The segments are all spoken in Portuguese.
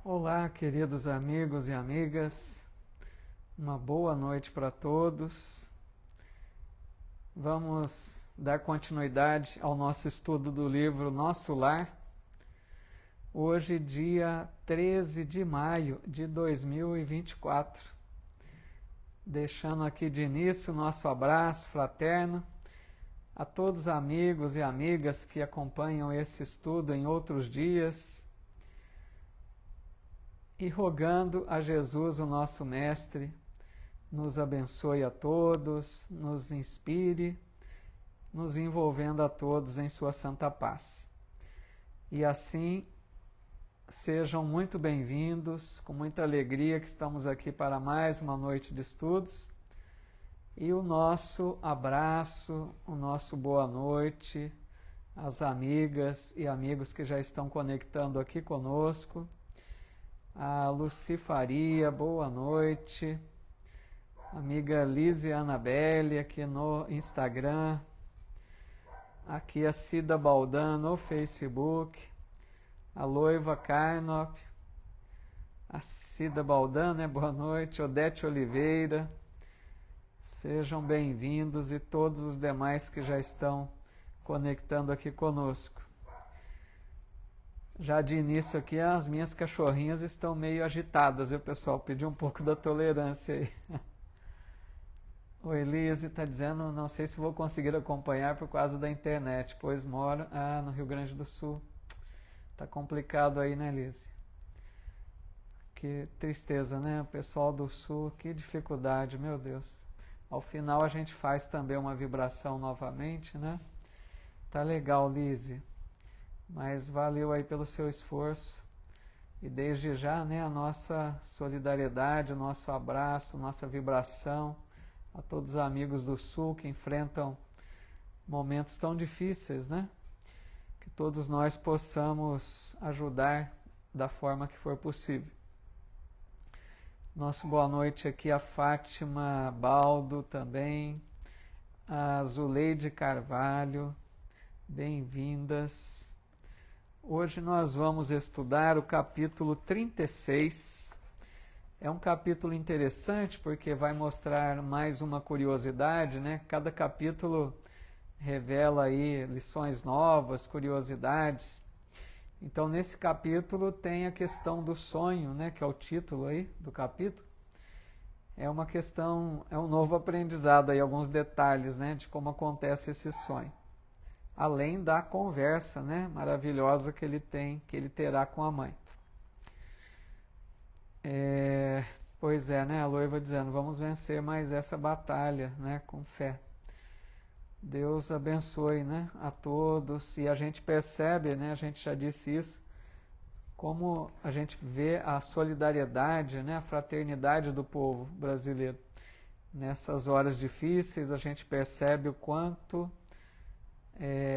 Olá, queridos amigos e amigas, uma boa noite para todos. Vamos dar continuidade ao nosso estudo do livro Nosso Lar. Hoje, dia 13 de maio de 2024. Deixando aqui de início o nosso abraço fraterno a todos os amigos e amigas que acompanham esse estudo em outros dias. E rogando a Jesus, o nosso Mestre, nos abençoe a todos, nos inspire, nos envolvendo a todos em sua santa paz. E assim, sejam muito bem-vindos, com muita alegria que estamos aqui para mais uma noite de estudos. E o nosso abraço, o nosso boa noite às amigas e amigos que já estão conectando aqui conosco. A Lucifaria, boa noite. Amiga Lise Anabelle aqui no Instagram. Aqui a Cida Baldan no Facebook. A Loiva Carnop. A Cida Baldan, né? Boa noite. Odete Oliveira. Sejam bem-vindos e todos os demais que já estão conectando aqui conosco. Já de início aqui, as minhas cachorrinhas estão meio agitadas, viu, pessoal? Pedi um pouco da tolerância aí. O Elise está dizendo, não sei se vou conseguir acompanhar por causa da internet, pois moro no Rio Grande do Sul. Tá complicado aí, né, Elise? Que tristeza, né? O pessoal do Sul, que dificuldade, meu Deus. Ao final a gente faz também uma vibração novamente, né? Tá legal, Lise. Mas valeu aí pelo seu esforço e desde já, né, a nossa solidariedade, o nosso abraço, nossa vibração a todos os amigos do Sul que enfrentam momentos tão difíceis, né? Que todos nós possamos ajudar da forma que for possível. Nosso boa noite aqui a Fátima Baldo também, a Zuleide Carvalho, bem-vindas. Hoje nós vamos estudar o capítulo 36. É um capítulo interessante porque vai mostrar mais uma curiosidade, né? Cada capítulo revela aí lições novas, curiosidades. Então nesse capítulo tem a questão do sonho, né? Que é o título aí do capítulo. É uma questão, é um novo aprendizado aí, alguns detalhes, né? De como acontece esse sonho. Além da conversa, né, maravilhosa que ele terá com a mãe. Pois é, né, a Loiva dizendo, vamos vencer mais essa batalha, né, com fé. Deus abençoe, né, a todos, e a gente percebe, né, a gente já disse isso, como a gente vê a solidariedade, né, a fraternidade do povo brasileiro. Nessas horas difíceis a gente percebe o quanto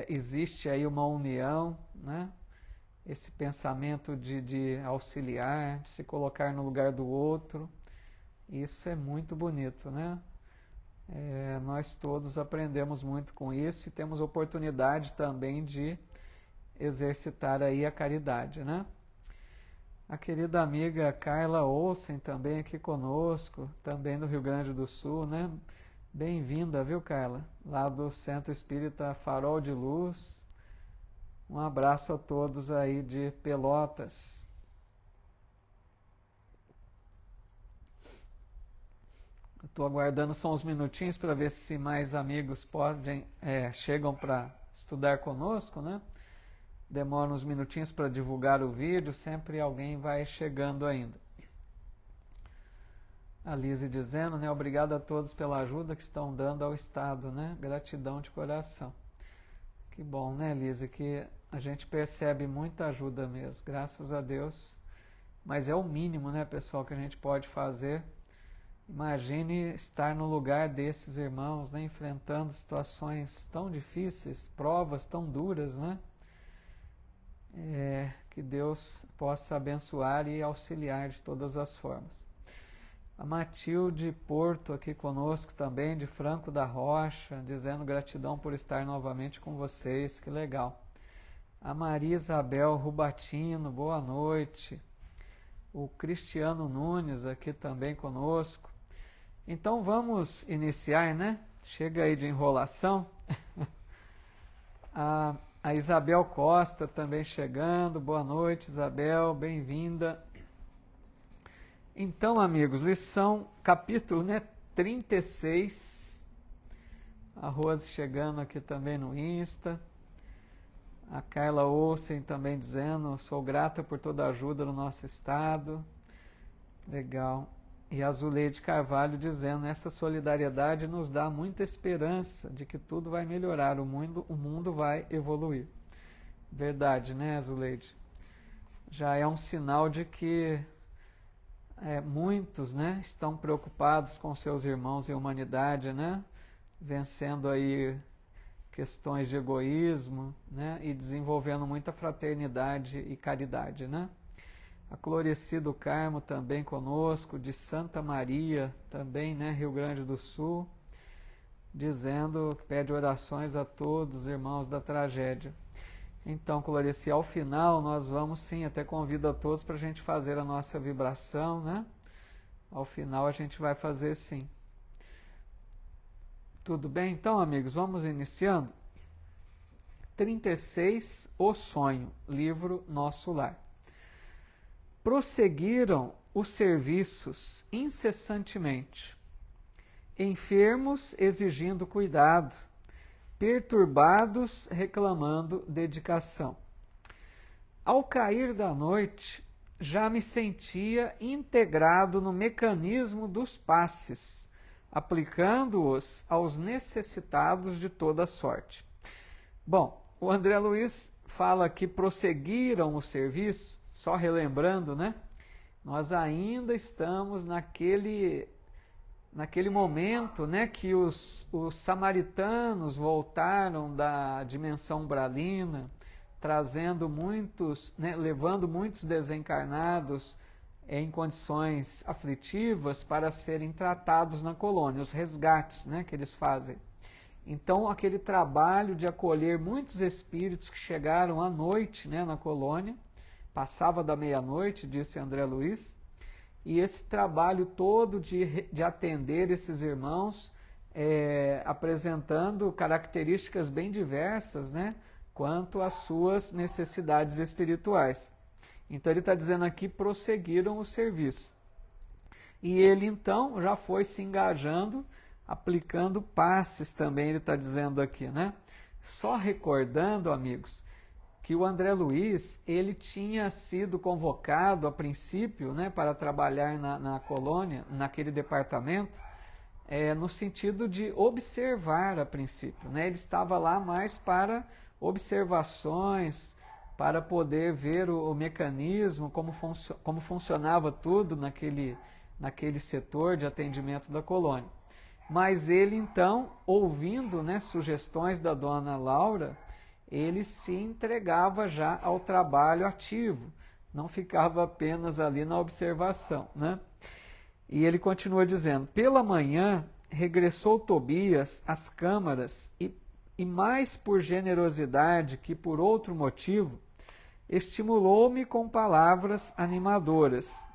existe aí uma união, né? Esse pensamento de auxiliar, de se colocar no lugar do outro, isso é muito bonito, né? Nós todos aprendemos muito com isso e temos oportunidade também de exercitar aí a caridade, né? A querida amiga Carla Olsen também aqui conosco, também do Rio Grande do Sul, né? Bem-vinda, viu, Carla? Lá do Centro Espírita Farol de Luz. Um abraço a todos aí de Pelotas. Estou aguardando só uns minutinhos para ver se mais amigos chegam para estudar conosco, né? Demora uns minutinhos para divulgar o vídeo, sempre alguém vai chegando ainda. A Lise dizendo, né, obrigado a todos pela ajuda que estão dando ao Estado, né, gratidão de coração. Que bom, né, Lise, que a gente percebe muita ajuda mesmo, graças a Deus. Mas é o mínimo, né, pessoal, que a gente pode fazer. Imagine estar no lugar desses irmãos, né, enfrentando situações tão difíceis, provas tão duras, né? Que Deus possa abençoar e auxiliar de todas as formas. A Matilde Porto aqui conosco também, de Franco da Rocha, dizendo gratidão por estar novamente com vocês, que legal. A Maria Isabel Rubatino, boa noite. o Cristiano Nunes aqui também conosco. Então vamos iniciar, né? Chega aí de enrolação. A Isabel Costa também chegando. Boa noite, Isabel, bem-vinda. Então, amigos, lição, capítulo, né, 36. A Rose chegando aqui também no Insta. A Carla Olsen também dizendo, sou grata por toda a ajuda no nosso estado. Legal. E a Zuleide Carvalho dizendo, essa solidariedade nos dá muita esperança de que tudo vai melhorar, o mundo vai evoluir. Verdade, né, Zuleide? Já é um sinal de que muitos, né, estão preocupados com seus irmãos em humanidade, né? Vencendo aí questões de egoísmo, né, e desenvolvendo muita fraternidade e caridade, né? A Cloreci do Carmo também conosco, de Santa Maria, também, né, Rio Grande do Sul, dizendo que pede orações a todos os irmãos da tragédia. Então, Cloreci, ao final nós vamos sim, até convido a todos para a gente fazer a nossa vibração, né? Ao final a gente vai fazer sim. Tudo bem? Então, amigos, vamos iniciando. 36, O Sonho, livro Nosso Lar. Prosseguiram os serviços incessantemente, enfermos exigindo cuidado, perturbados reclamando dedicação. Ao cair da noite, já me sentia integrado no mecanismo dos passes, aplicando-os aos necessitados de toda sorte. Bom, o André Luiz fala que prosseguiram o serviço, só relembrando, né? Nós ainda estamos naquele momento, né, que os samaritanos voltaram da dimensão umbralina, trazendo muitos, né, levando muitos desencarnados em condições aflitivas para serem tratados na colônia, os resgates, né, que eles fazem. Então, aquele trabalho de acolher muitos espíritos que chegaram à noite, né, na colônia, passava da meia-noite, disse André Luiz, e esse trabalho todo de atender esses irmãos, apresentando características bem diversas, né, quanto às suas necessidades espirituais. Então ele está dizendo aqui, prosseguiram o serviço. E ele então já foi se engajando, aplicando passes também, ele está dizendo aqui, né? Só recordando, amigos, que o André Luiz, ele tinha sido convocado a princípio, né, para trabalhar na colônia, naquele departamento, no sentido de observar a princípio, né? Ele estava lá mais para observações, para poder ver o mecanismo, como funcionava tudo naquele setor de atendimento da colônia. Mas ele então, ouvindo, né, sugestões da dona Laura, ele se entregava já ao trabalho ativo, não ficava apenas ali na observação, né? E ele continua dizendo, pela manhã regressou Tobias às câmaras e mais por generosidade que por outro motivo, estimulou-me com palavras animadoras.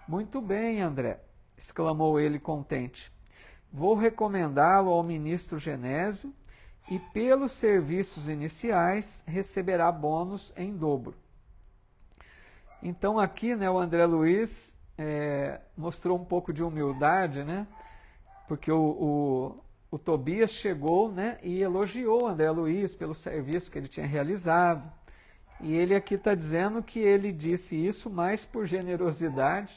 Muito bem, André, exclamou ele contente. Vou recomendá-lo ao ministro Genésio e pelos serviços iniciais receberá bônus em dobro. Então aqui, né, o André Luiz mostrou um pouco de humildade, né, porque o Tobias chegou, né, e elogiou o André Luiz pelo serviço que ele tinha realizado. E ele aqui está dizendo que ele disse isso mais por generosidade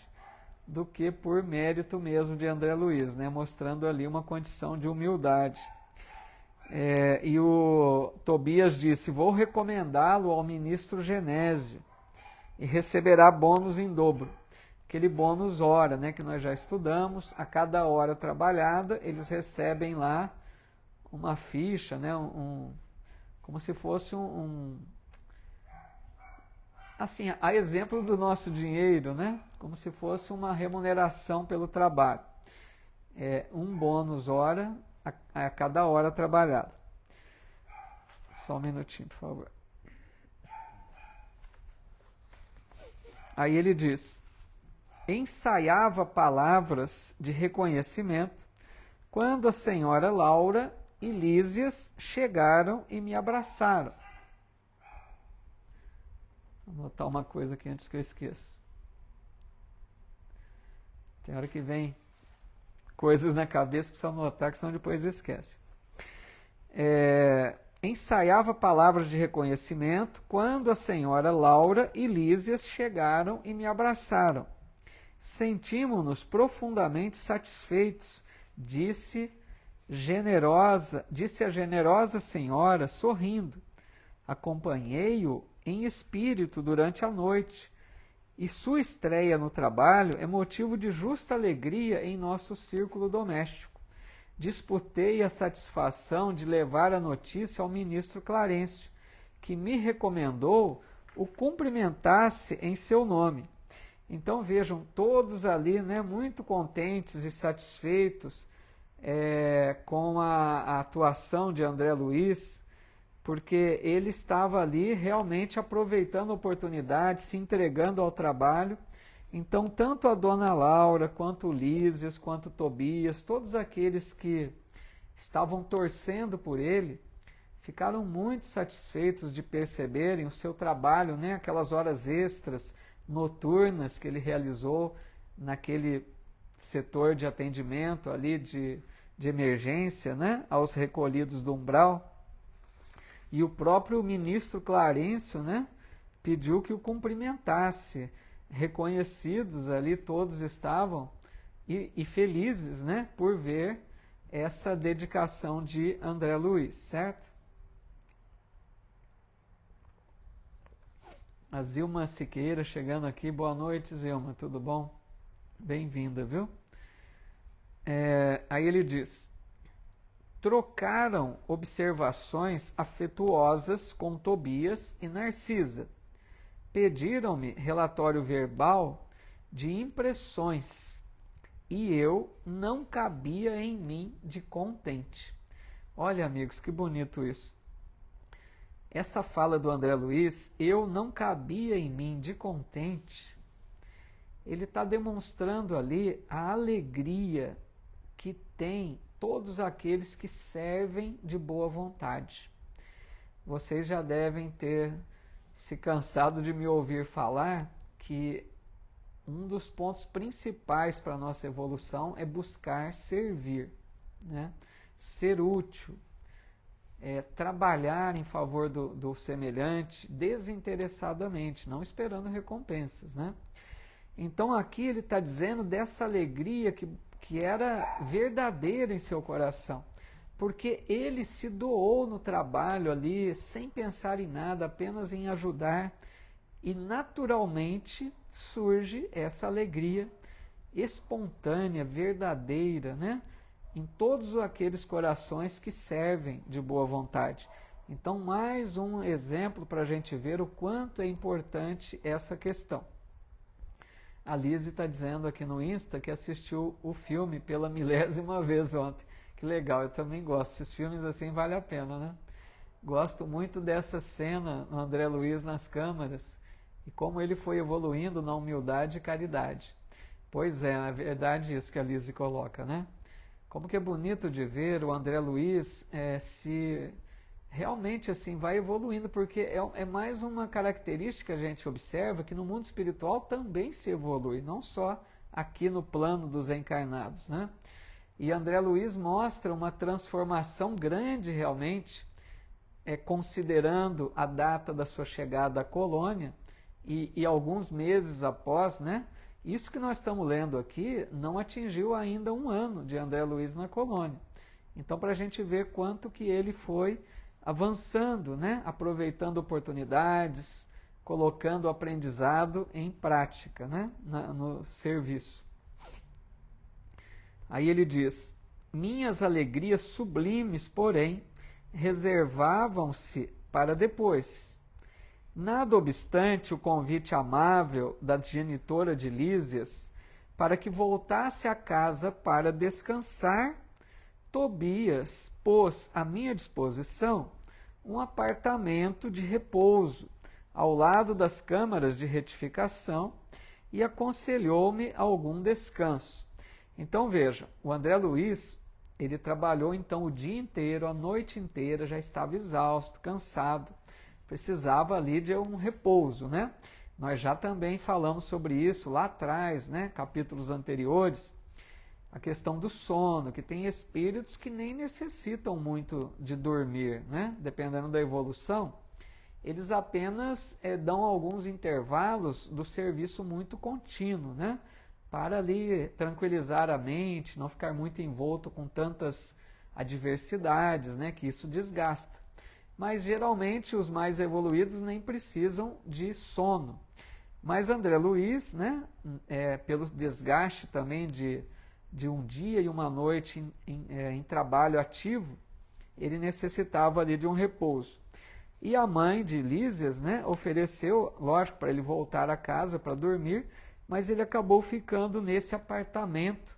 do que por mérito mesmo de André Luiz, né, mostrando ali uma condição de humildade. E o Tobias disse, vou recomendá-lo ao ministro Genésio e receberá bônus em dobro. Aquele bônus hora, né, que nós já estudamos, a cada hora trabalhada, eles recebem lá uma ficha, né, como se fosse assim, a exemplo do nosso dinheiro, né, como se fosse uma remuneração pelo trabalho. Um bônus hora a cada hora trabalhada. Só um minutinho, por favor. Aí ele diz, ensaiava palavras de reconhecimento quando a senhora Laura e Lísias chegaram e me abraçaram. Vou anotar uma coisa aqui antes que eu esqueça. Tem hora que vem coisas na cabeça, precisa anotar, que senão depois esquece. Ensaiava palavras de reconhecimento quando a senhora Laura e Lísias chegaram e me abraçaram. Sentimos-nos profundamente satisfeitos, disse a generosa senhora, sorrindo. Acompanhei-o em espírito durante a noite, e sua estreia no trabalho é motivo de justa alegria em nosso círculo doméstico. Disputei a satisfação de levar a notícia ao ministro Clarencio, que me recomendou o cumprimentasse em seu nome. Então vejam, todos ali, né, muito contentes e satisfeitos com a atuação de André Luiz, porque ele estava ali realmente aproveitando a oportunidade, se entregando ao trabalho. Então, tanto a dona Laura, quanto o Lísias, quanto o Tobias, todos aqueles que estavam torcendo por ele, ficaram muito satisfeitos de perceberem o seu trabalho, né, aquelas horas extras noturnas que ele realizou naquele setor de atendimento ali de emergência, né, aos recolhidos do umbral. E o próprio ministro Clarencio, né, pediu que o cumprimentasse. Reconhecidos ali, todos estavam e felizes, né, por ver essa dedicação de André Luiz, certo? A Zilma Siqueira chegando aqui. Boa noite, Zilma, tudo bom? Bem-vinda, viu? Aí ele diz: trocaram observações afetuosas com Tobias e Narcisa. Pediram-me relatório verbal de impressões e eu não cabia em mim de contente. Olha, amigos, que bonito isso. Essa fala do André Luiz, eu não cabia em mim de contente, ele está demonstrando ali a alegria que tem todos aqueles que servem de boa vontade. Vocês já devem ter se cansado de me ouvir falar que um dos pontos principais para a nossa evolução é buscar servir, né? Ser útil, trabalhar em favor do semelhante desinteressadamente, não esperando recompensas, né? Então aqui ele está dizendo dessa alegria que era verdadeira em seu coração, porque ele se doou no trabalho ali, sem pensar em nada, apenas em ajudar, e naturalmente surge essa alegria espontânea, verdadeira, né? Em todos aqueles corações que servem de boa vontade. Então, mais um exemplo para a gente ver o quanto é importante essa questão. A Lise está dizendo aqui no Insta que assistiu o filme pela 1000ª vez ontem. Que legal, eu também gosto. Esses filmes assim vale a pena, né? Gosto muito dessa cena no André Luiz nas câmaras e como ele foi evoluindo na humildade e caridade. Pois é, na verdade isso que a Lise coloca, né? Como que é bonito de ver o André Luiz se realmente assim vai evoluindo, porque é mais uma característica que a gente observa que no mundo espiritual também se evolui, não só aqui no plano dos encarnados, né? E André Luiz mostra uma transformação grande realmente, considerando a data da sua chegada à colônia e alguns meses após, né? Isso que nós estamos lendo aqui não atingiu ainda 1 ano de André Luiz na colônia. Então, para a gente ver quanto que ele foi avançando, né? Aproveitando oportunidades, colocando o aprendizado em prática, né? No serviço. Aí ele diz: minhas alegrias sublimes, porém, reservavam-se para depois. Nada obstante o convite amável da genitora de Lísias para que voltasse à casa para descansar, Tobias pôs à minha disposição um apartamento de repouso ao lado das câmaras de retificação e aconselhou-me algum descanso. Então veja, o André Luiz, ele trabalhou então o dia inteiro, a noite inteira, já estava exausto, cansado, precisava ali de um repouso, né? Nós já também falamos sobre isso lá atrás, né? Capítulos anteriores, a questão do sono, que tem espíritos que nem necessitam muito de dormir, né? Dependendo da evolução, eles apenas dão alguns intervalos do serviço muito contínuo, né? Para ali tranquilizar a mente, não ficar muito envolto com tantas adversidades, né? Que isso desgasta. Mas geralmente os mais evoluídos nem precisam de sono. Mas André Luiz, né? Pelo desgaste também de um dia e uma noite em trabalho ativo, ele necessitava ali de um repouso. E a mãe de Lísias, né, ofereceu, lógico, para ele voltar a casa para dormir, mas ele acabou ficando nesse apartamento,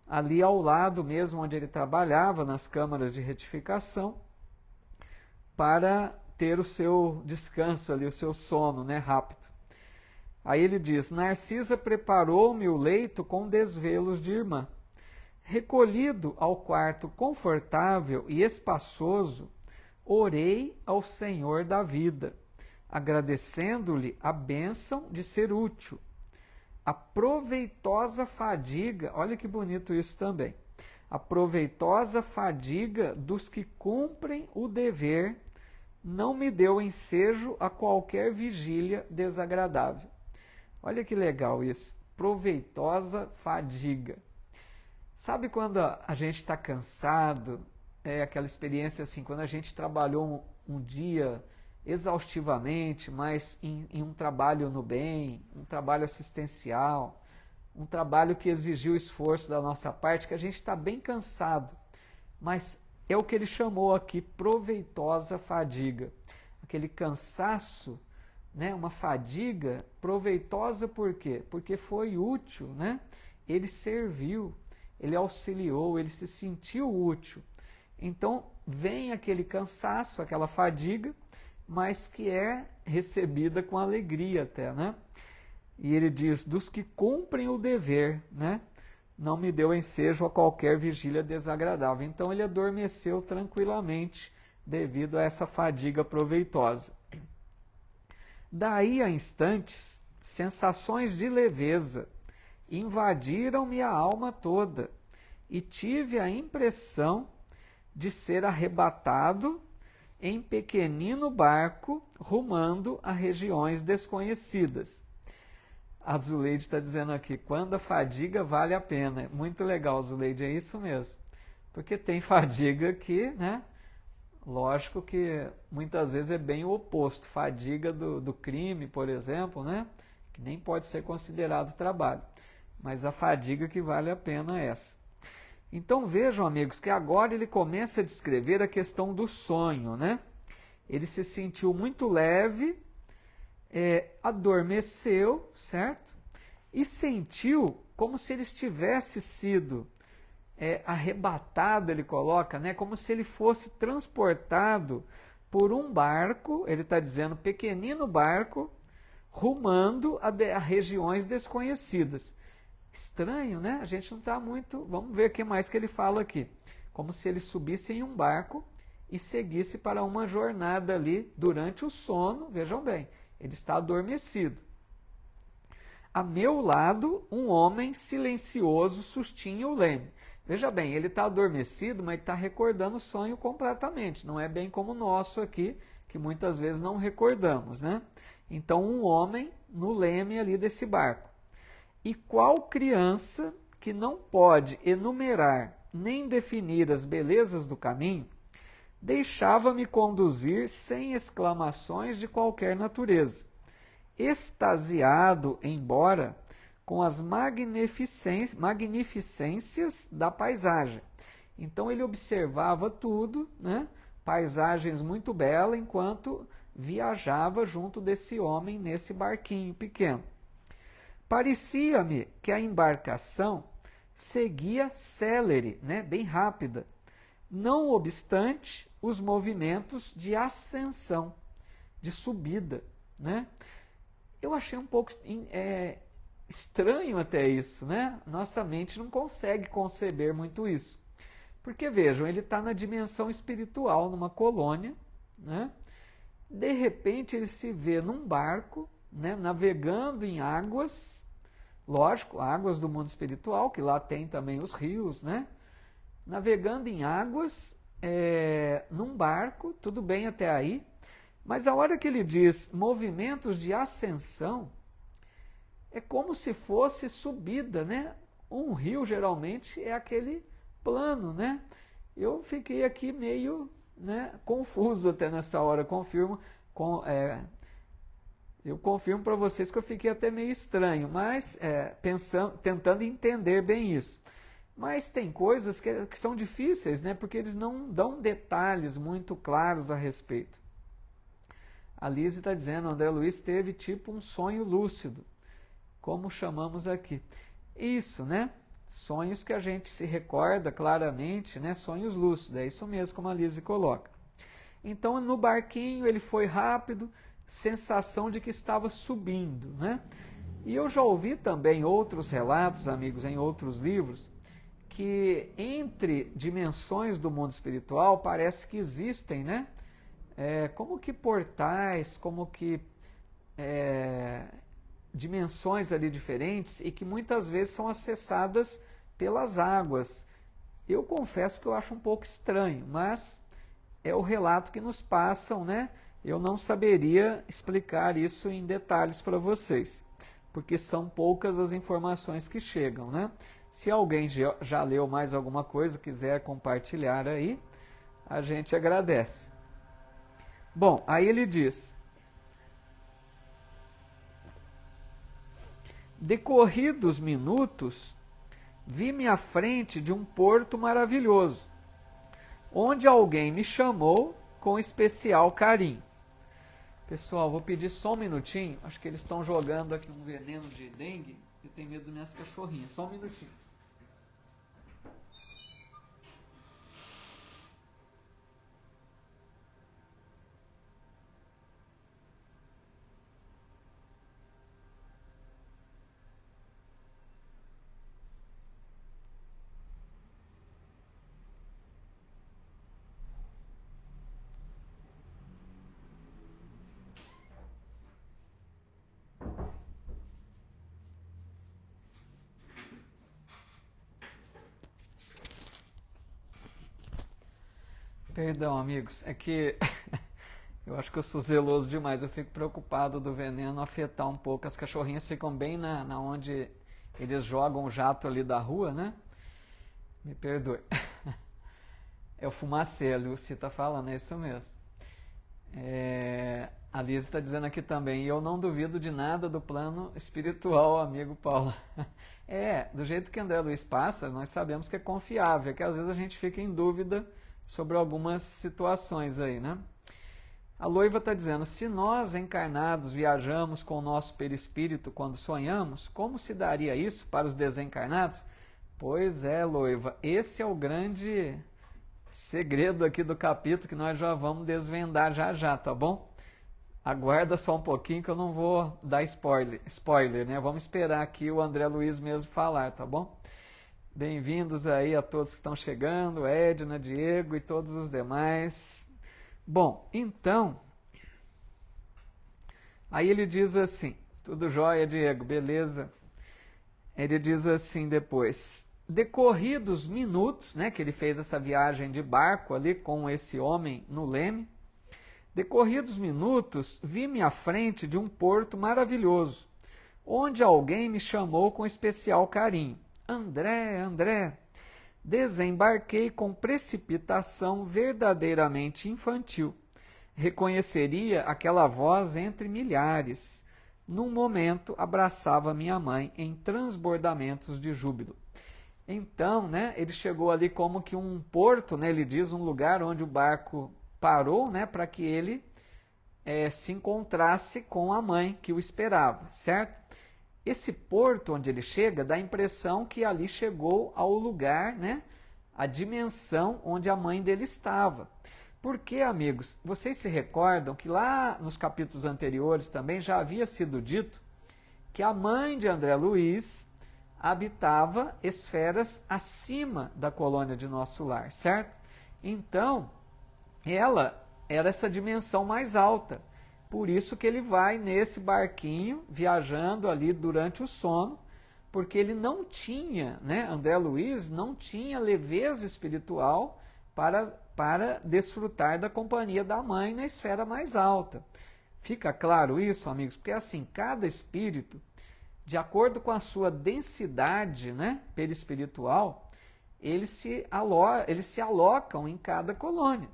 ali ao lado mesmo onde ele trabalhava, nas câmaras de retificação, para ter o seu descanso ali, o seu sono, né, rápido. Aí ele diz, Narcisa preparou-me o leito com desvelos de irmã. Recolhido ao quarto confortável e espaçoso, orei ao Senhor da vida, agradecendo-lhe a bênção de ser útil. A proveitosa fadiga, olha que bonito isso também, a proveitosa fadiga dos que cumprem o dever não me deu ensejo a qualquer vigília desagradável. Olha que legal isso, proveitosa fadiga. Sabe quando a gente está cansado, aquela experiência assim, quando a gente trabalhou um dia exaustivamente, mas em um trabalho no bem, um trabalho assistencial, um trabalho que exigiu esforço da nossa parte, que a gente está bem cansado, mas é o que ele chamou aqui, proveitosa fadiga. Aquele cansaço, né, uma fadiga proveitosa por quê? Porque foi útil, né? Ele serviu, ele auxiliou, ele se sentiu útil. Então, vem aquele cansaço, aquela fadiga, mas que é recebida com alegria até, né? E ele diz, dos que cumprem o dever, né? Não me deu ensejo a qualquer vigília desagradável. Então, ele adormeceu tranquilamente devido a essa fadiga proveitosa. Daí a instantes, sensações de leveza invadiram-me a alma toda e tive a impressão de ser arrebatado em pequenino barco rumando a regiões desconhecidas. A Zuleide está dizendo aqui, quando a fadiga vale a pena. Muito legal, Zuleide, é isso mesmo. Porque tem fadiga que, né? Lógico que muitas vezes é bem o oposto. Fadiga do crime, por exemplo, né? Que nem pode ser considerado trabalho. Mas a fadiga que vale a pena é essa. Então vejam, amigos, que agora ele começa a descrever a questão do sonho, né? Ele se sentiu muito leve, adormeceu, certo? E sentiu como se ele tivesse sido arrebatado, ele coloca, né? Como se ele fosse transportado por um barco, ele está dizendo, pequenino barco, rumando a regiões desconhecidas. Estranho, né? A gente não está muito... Vamos ver o que mais que ele fala aqui. Como se ele subisse em um barco e seguisse para uma jornada ali durante o sono. Vejam bem, ele está adormecido. A meu lado, um homem silencioso sustinha o leme. Veja bem, ele está adormecido, mas está recordando o sonho completamente. Não é bem como o nosso aqui, que muitas vezes não recordamos, né? Então, um homem no leme ali desse barco. E qual criança que não pode enumerar nem definir as belezas do caminho, deixava-me conduzir sem exclamações de qualquer natureza, extasiado, embora, com as magnificências da paisagem. Então ele observava tudo, né? Paisagens muito belas, enquanto viajava junto desse homem nesse barquinho pequeno. Parecia-me que a embarcação seguia célere, né, bem rápida, não obstante os movimentos de ascensão, de subida, né? Eu achei um pouco estranho até isso, né? Nossa mente não consegue conceber muito isso. Porque vejam, ele está na dimensão espiritual, numa colônia, né? De repente ele se vê num barco, né, navegando em águas, lógico, águas do mundo espiritual, que lá tem também os rios, né? Navegando em águas, num barco, tudo bem até aí, mas a hora que ele diz movimentos de ascensão, é como se fosse subida, né? Um rio geralmente é aquele plano, né? Eu fiquei aqui meio, né, confuso até nessa hora, eu confirmo para vocês que eu fiquei até meio estranho, mas tentando entender bem isso. Mas tem coisas que são difíceis, né? Porque eles não dão detalhes muito claros a respeito. A Lise está dizendo, André Luiz teve tipo um sonho lúcido, como chamamos aqui. Isso, né? Sonhos que a gente se recorda claramente, né? Sonhos lúcidos, é isso mesmo como a Lise coloca. Então, no barquinho ele foi rápido, sensação de que estava subindo, né? E eu já ouvi também outros relatos, amigos, em outros livros, que entre dimensões do mundo espiritual parece que existem, né? Como que portais, como que dimensões ali diferentes e que muitas vezes são acessadas pelas águas. Eu confesso que eu acho um pouco estranho, mas é o relato que nos passam, né? Eu não saberia explicar isso em detalhes para vocês, porque são poucas as informações que chegam, né? Se alguém já leu mais alguma coisa, quiser compartilhar aí, a gente agradece. Bom, aí ele diz: decorridos minutos, vi-me à frente de um porto maravilhoso, onde alguém me chamou com especial carinho. Pessoal, vou pedir só um minutinho, acho que eles estão jogando aqui um veneno de dengue, eu tenho medo das minhas cachorrinhas, só um minutinho. Perdão, amigos, é que eu acho que eu sou zeloso demais, eu fico preocupado do veneno afetar um pouco. As cachorrinhas ficam bem na onde eles jogam o jato ali da rua, né? Me perdoe. É o fumacê, a Lucy está falando, é isso mesmo. A Liz está dizendo aqui também, e eu não duvido de nada do plano espiritual, amigo Paulo. Do jeito que André Luiz passa, nós sabemos que é confiável, que às vezes a gente fica em dúvida sobre algumas situações aí, né? A Loiva está dizendo, se nós encarnados viajamos com o nosso perispírito quando sonhamos, como se daria isso para os desencarnados? Pois é, Loiva, esse é o grande segredo aqui do capítulo que nós já vamos desvendar já, tá bom? Aguarda só um pouquinho que eu não vou dar spoiler, né? Vamos esperar aqui o André Luiz mesmo falar, tá bom? Bem-vindos aí a todos que estão chegando, Edna, Diego e todos os demais. Bom, então, aí ele diz assim, tudo jóia, Diego, beleza? Ele diz assim depois, decorridos minutos, né, que ele fez essa viagem de barco ali com esse homem no leme, decorridos minutos, vi-me à frente de um porto maravilhoso, onde alguém me chamou com especial carinho. André, André, desembarquei com precipitação verdadeiramente infantil. Reconheceria aquela voz entre milhares. Num momento, abraçava minha mãe em transbordamentos de júbilo. Então, né, ele chegou ali como que um porto, né, ele diz um lugar onde o barco parou, né, para que ele se encontrasse com a mãe que o esperava, certo? Esse porto onde ele chega dá a impressão que ali chegou ao lugar, né, a dimensão onde a mãe dele estava. Porque, amigos, vocês se recordam que lá nos capítulos anteriores também já havia sido dito que a mãe de André Luiz habitava esferas acima da colônia de Nosso Lar, certo? Então, ela era essa dimensão mais alta. Por isso que ele vai nesse barquinho, viajando ali durante o sono, porque ele não tinha, né, André Luiz não tinha leveza espiritual para desfrutar da companhia da mãe na esfera mais alta. Fica claro isso, amigos? Porque assim, cada espírito, de acordo com a sua densidade, né, perispiritual, eles se alocam em cada colônia.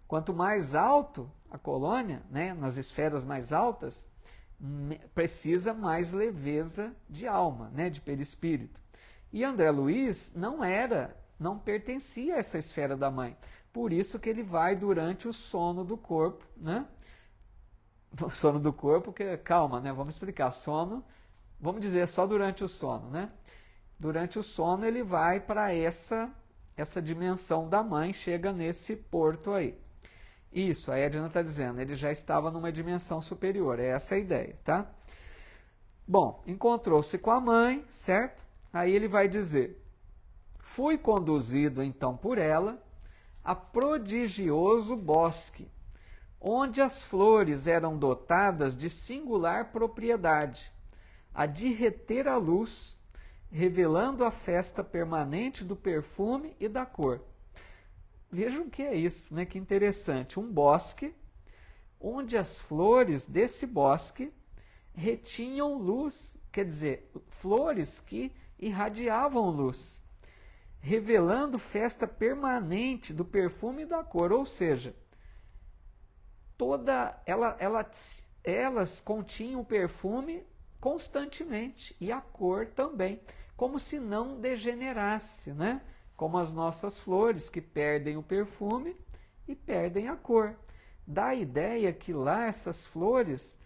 Quanto mais alto a colônia, né, nas esferas mais altas, precisa mais leveza de alma, né, de perispírito. E André Luiz não pertencia a essa esfera da mãe. Por isso que ele vai durante o sono do corpo, né? O sono do corpo, que calma, né? Vamos explicar. Sono, vamos dizer só durante o sono, né? Durante o sono ele vai para essa dimensão da mãe, chega nesse porto aí. Isso, a Edna está dizendo, ele já estava numa dimensão superior, é essa a ideia, tá? Bom, encontrou-se com a mãe, certo? Aí ele vai dizer, fui conduzido então por ela a prodigioso bosque, onde as flores eram dotadas de singular propriedade, a de reter a luz, revelando a festa permanente do perfume e da cor. Vejam o que é isso, né? Que interessante. Um bosque onde as flores desse bosque retinham luz, quer dizer, flores que irradiavam luz, revelando festa permanente do perfume e da cor, ou seja, elas continham o perfume constantemente e a cor também, como se não degenerasse, né? Como as nossas flores que perdem o perfume e perdem a cor. Dá a ideia que lá essas flores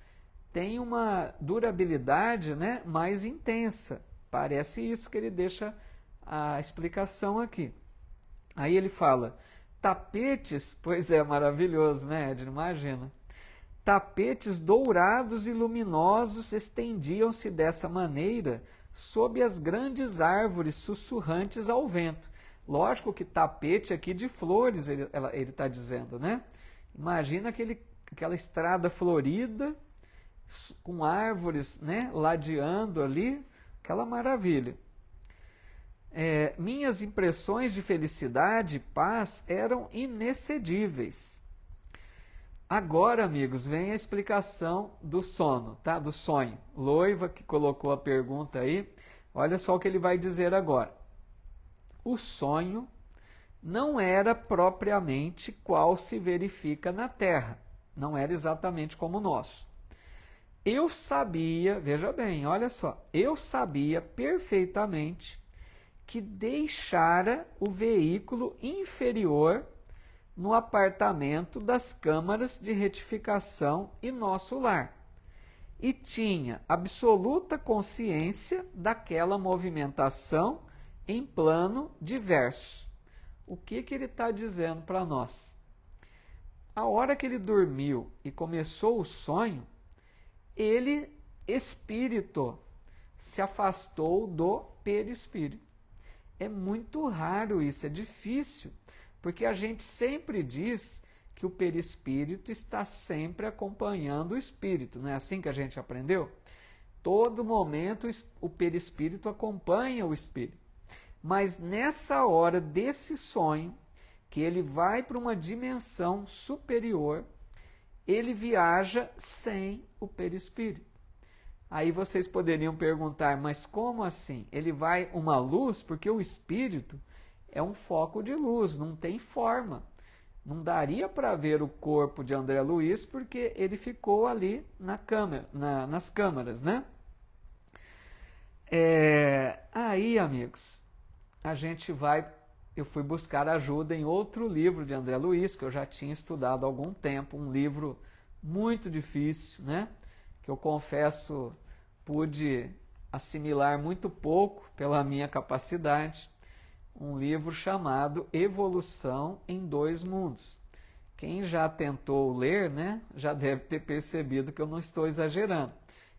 têm uma durabilidade, né, mais intensa. Parece isso que ele deixa a explicação aqui. Aí ele fala, tapetes, pois é maravilhoso, né, Edna? Imagina. Tapetes dourados e luminosos estendiam-se dessa maneira sob as grandes árvores sussurrantes ao vento. Lógico que tapete aqui de flores, ele está dizendo, né? Imagina aquela estrada florida, com árvores, né, ladeando ali, aquela maravilha. Minhas impressões de felicidade e paz eram inexcedíveis. Agora, amigos, vem a explicação do sono, tá? Do sonho. Loiva, que colocou a pergunta aí, olha só o que ele vai dizer agora. O sonho não era propriamente qual se verifica na Terra. Não era exatamente como o nosso. Eu sabia, veja bem, olha só, eu sabia perfeitamente que deixara o veículo inferior no apartamento das câmaras de retificação e Nosso Lar. E tinha absoluta consciência daquela movimentação em plano diverso. O que ele está dizendo para nós? A hora que ele dormiu e começou o sonho, ele, espírito, se afastou do perispírito. É muito raro isso, é difícil, porque a gente sempre diz que o perispírito está sempre acompanhando o espírito. Não é assim que a gente aprendeu? Todo momento o perispírito acompanha o espírito. Mas nessa hora desse sonho, que ele vai para uma dimensão superior, ele viaja sem o perispírito. Aí vocês poderiam perguntar, mas como assim? Ele vai uma luz, porque o espírito é um foco de luz, não tem forma. Não daria para ver o corpo de André Luiz, porque ele ficou ali nas câmaras, né? Aí, amigos, eu fui buscar ajuda em outro livro de André Luiz, que eu já tinha estudado há algum tempo, um livro muito difícil, né? Que eu confesso pude assimilar muito pouco pela minha capacidade, um livro chamado Evolução em Dois Mundos. Quem já tentou ler, né, já deve ter percebido que eu não estou exagerando.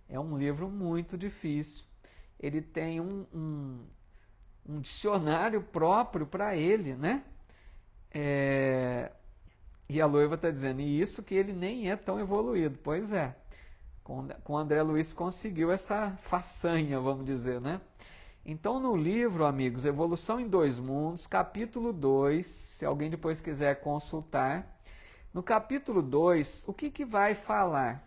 É um livro muito difícil. Ele tem um dicionário próprio para ele, né? E a Loiva está dizendo, e isso que ele nem é tão evoluído. Pois é, com André Luiz conseguiu essa façanha, vamos dizer, né? Então, no livro, amigos, Evolução em Dois Mundos, capítulo 2, se alguém depois quiser consultar, no capítulo 2, o que vai falar?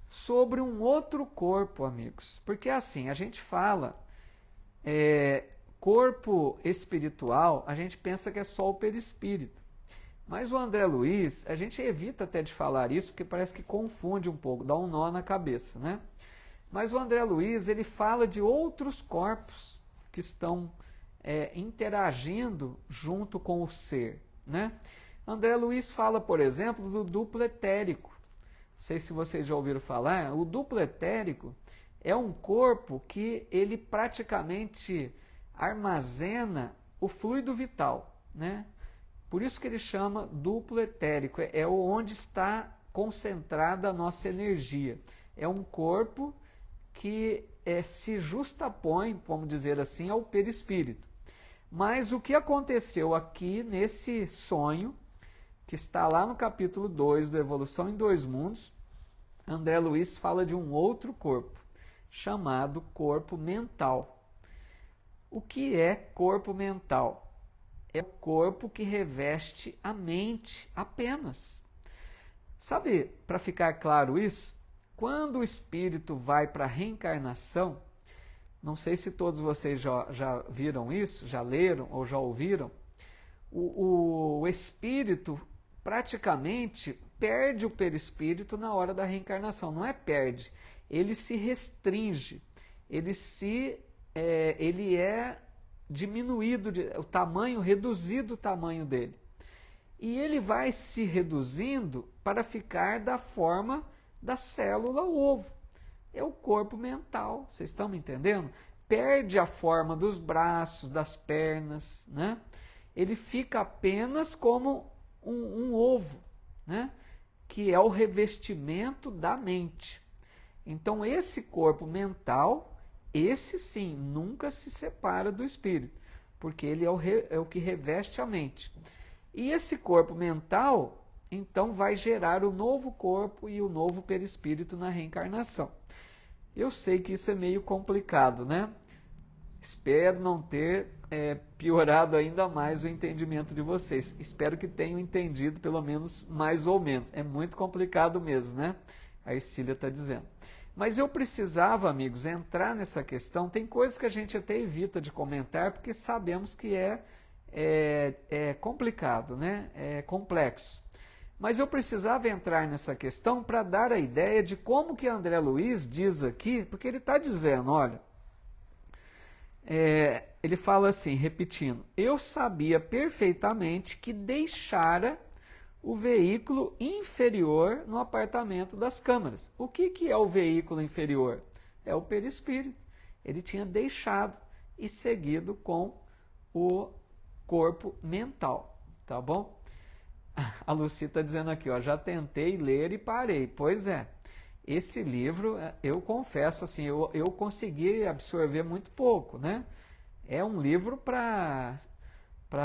Sobre um outro corpo, amigos. Porque assim, a gente fala corpo espiritual, a gente pensa que é só o perispírito. Mas o André Luiz, a gente evita até de falar isso, porque parece que confunde um pouco, dá um nó na cabeça, né? Mas o André Luiz, ele fala de outros corpos que estão interagindo junto com o ser, né? André Luiz fala, por exemplo, do duplo etérico. Não sei se vocês já ouviram falar. O duplo etérico é um corpo que ele praticamente armazena o fluido vital, né? Por isso que ele chama duplo etérico. É onde está concentrada a nossa energia. É um corpo que se justapõe, vamos dizer assim, ao perispírito. Mas o que aconteceu aqui nesse sonho, que está lá no capítulo 2 do Evolução em Dois Mundos, André Luiz fala de um outro corpo, chamado corpo mental. O que é corpo mental? É o corpo que reveste a mente apenas. Sabe, para ficar claro isso, quando o espírito vai para a reencarnação, não sei se todos vocês já viram isso, já leram ou já ouviram, o espírito praticamente perde o perispírito na hora da reencarnação. Não é perde, ele se restringe, ele é diminuído, o tamanho, reduzido o tamanho dele. E ele vai se reduzindo para ficar da forma da célula ovo. É o corpo mental, vocês estão me entendendo? Perde a forma dos braços, das pernas, né? Ele fica apenas como um ovo, né? Que é o revestimento da mente. Então esse corpo mental, esse sim, nunca se separa do espírito, porque ele é o que reveste a mente. E esse corpo mental, então, vai gerar o novo corpo e o novo perispírito na reencarnação. Eu sei que isso é meio complicado, né? Espero não ter piorado ainda mais o entendimento de vocês. Espero que tenham entendido, pelo menos, mais ou menos. É muito complicado mesmo, né? A Ercília está dizendo. Mas eu precisava, amigos, entrar nessa questão. Tem coisas que a gente até evita de comentar, porque sabemos que é complicado, né? É complexo. Mas eu precisava entrar nessa questão para dar a ideia de como que André Luiz diz aqui, porque ele está dizendo, olha, ele fala assim, repetindo, eu sabia perfeitamente que deixara o veículo inferior no apartamento das câmaras. O que é o veículo inferior? É o perispírito. Ele tinha deixado e seguido com o corpo mental, tá bom? A Lucy está dizendo aqui, ó, já tentei ler e parei. Pois é, esse livro, eu confesso, assim, eu consegui absorver muito pouco, né? É um livro para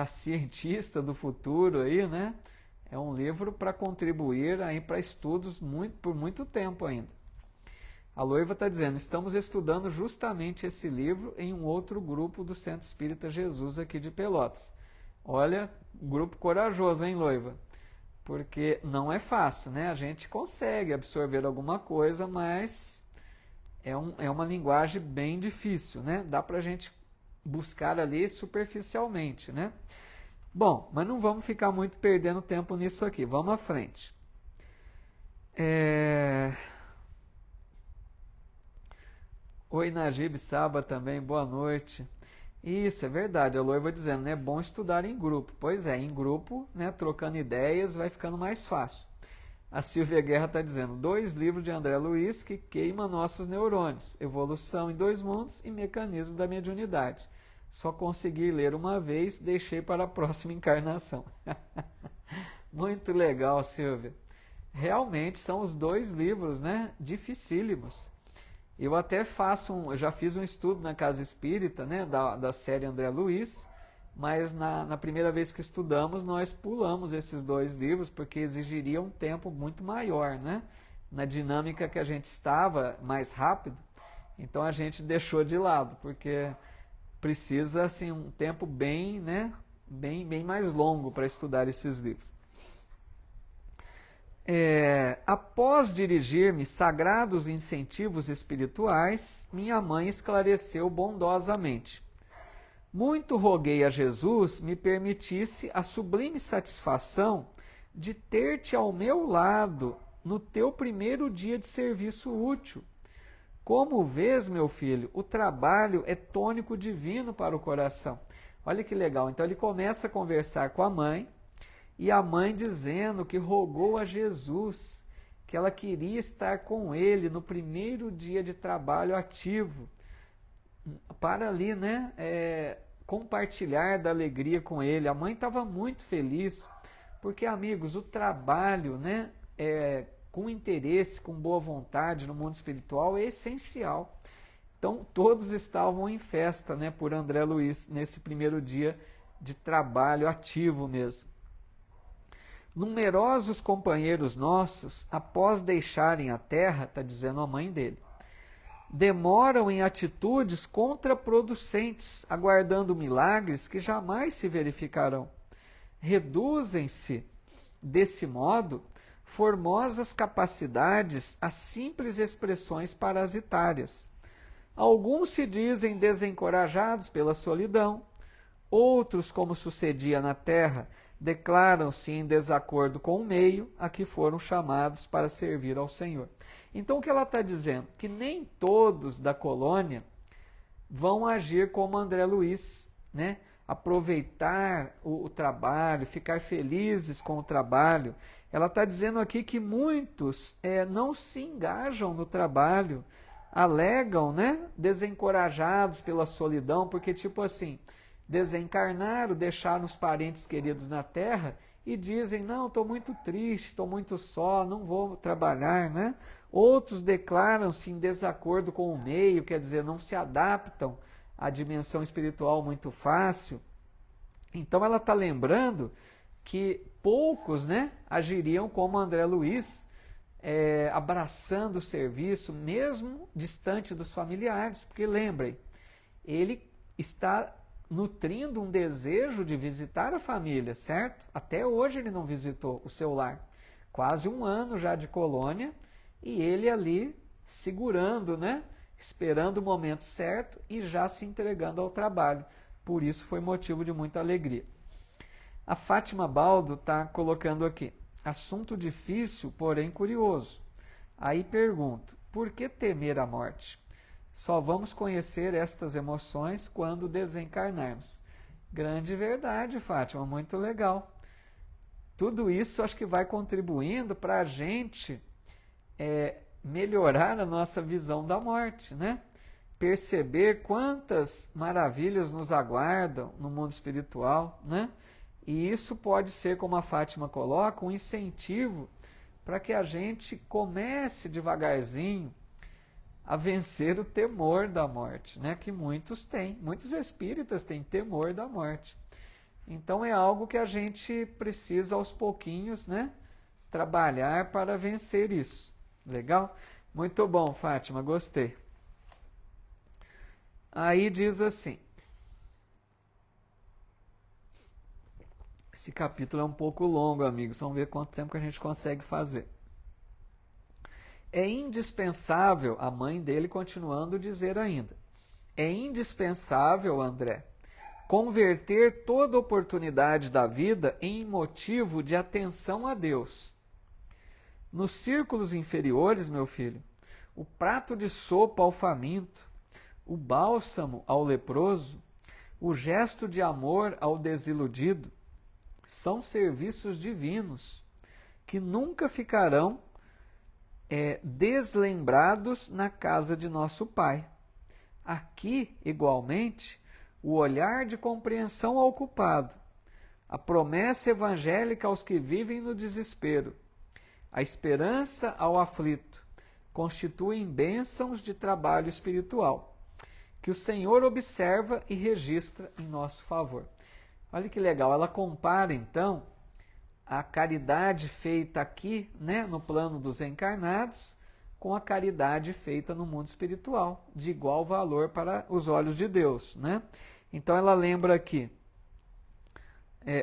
cientista do futuro aí, né? É um livro para contribuir aí para estudos por muito tempo ainda. A Loiva está dizendo, estamos estudando justamente esse livro em um outro grupo do Centro Espírita Jesus aqui de Pelotas. Olha, grupo corajoso, hein, Loiva? Porque não é fácil, né? A gente consegue absorver alguma coisa, mas é uma linguagem bem difícil, né? Dá para a gente buscar ali superficialmente, né? Bom, mas não vamos ficar muito perdendo tempo nisso aqui. Vamos à frente. Oi, Najib Saba também, boa noite. Isso, é verdade, a Loiva dizendo, né? É bom estudar em grupo. Pois é, em grupo, né, trocando ideias, vai ficando mais fácil. A Silvia Guerra está dizendo, 2 livros de André Luiz que queimam nossos neurônios, Evolução em Dois Mundos e Mecanismo da Mediunidade. Só consegui ler uma vez, deixei para a próxima encarnação. Muito legal, Silvia. Realmente são os 2 livros, né, dificílimos. Eu até eu já fiz um estudo na Casa Espírita, né, da série André Luiz, mas na primeira vez que estudamos, nós pulamos esses 2 livros, porque exigiria um tempo muito maior, né? Na dinâmica que a gente estava, mais rápido, então a gente deixou de lado, porque precisa assim, um tempo bem, né, bem mais longo para estudar esses livros. Após dirigir-me sagrados incentivos espirituais, minha mãe esclareceu bondosamente: muito roguei a Jesus me permitisse a sublime satisfação de ter-te ao meu lado no teu primeiro dia de serviço útil. Como vês, meu filho, o trabalho é tônico divino para o coração. Olha que legal. Então ele começa a conversar com a mãe, e a mãe dizendo que rogou a Jesus, que ela queria estar com ele no primeiro dia de trabalho ativo, para ali, né, compartilhar da alegria com ele. A mãe estava muito feliz, porque, amigos, o trabalho, né, com interesse, com boa vontade no mundo espiritual é essencial. Então, todos estavam em festa, né, por André Luiz, nesse primeiro dia de trabalho ativo mesmo. Numerosos companheiros nossos, após deixarem a terra, está dizendo a mãe dele, demoram em atitudes contraproducentes, aguardando milagres que jamais se verificarão. Reduzem-se, desse modo, formosas capacidades a simples expressões parasitárias. Alguns se dizem desencorajados pela solidão, outros, como sucedia na terra, declaram-se em desacordo com o meio a que foram chamados para servir ao Senhor. Então o que ela está dizendo? Que nem todos da colônia vão agir como André Luiz, né? Aproveitar o trabalho, ficar felizes com o trabalho. Ela está dizendo aqui que muitos não se engajam no trabalho, alegam, né, desencorajados pela solidão, porque tipo assim, desencarnaram, deixaram os parentes queridos na terra e dizem, não, estou muito triste, estou muito só, não vou trabalhar, né? Outros declaram-se em desacordo com o meio, quer dizer, não se adaptam à dimensão espiritual muito fácil. Então ela está lembrando que poucos, né, agiriam como André Luiz, abraçando o serviço, mesmo distante dos familiares, porque lembrem, ele está nutrindo um desejo de visitar a família, certo? Até hoje ele não visitou o seu lar. Quase 1 ano já de colônia, e ele ali segurando, né? Esperando o momento certo e já se entregando ao trabalho. Por isso foi motivo de muita alegria. A Fátima Baldo está colocando aqui, assunto difícil, porém curioso. Aí pergunto, por que temer a morte? Só vamos conhecer estas emoções quando desencarnarmos. Grande verdade, Fátima, muito legal. Tudo isso acho que vai contribuindo para a gente melhorar a nossa visão da morte, né? Perceber quantas maravilhas nos aguardam no mundo espiritual, né? E isso pode ser, como a Fátima coloca, um incentivo para que a gente comece devagarzinho a vencer o temor da morte, né? Que muitos têm, muitos espíritas têm temor da morte. Então é algo que a gente precisa aos pouquinhos, né, trabalhar para vencer isso. Legal? Muito bom, Fátima, gostei. Aí diz assim, esse capítulo é um pouco longo, amigos, vamos ver quanto tempo que a gente consegue fazer. É indispensável, a mãe dele continuando a dizer ainda, é indispensável, André, converter toda oportunidade da vida em motivo de atenção a Deus. Nos círculos inferiores, meu filho, o prato de sopa ao faminto, o bálsamo ao leproso, o gesto de amor ao desiludido, são serviços divinos que nunca ficarão deslembrados na casa de nosso Pai. Aqui, igualmente, o olhar de compreensão ao culpado, a promessa evangélica aos que vivem no desespero, a esperança ao aflito, constituem bênçãos de trabalho espiritual, que o Senhor observa e registra em nosso favor. Olha que legal, ela compara então a caridade feita aqui, né, no plano dos encarnados, com a caridade feita no mundo espiritual, de igual valor para os olhos de Deus, né? Então ela lembra aqui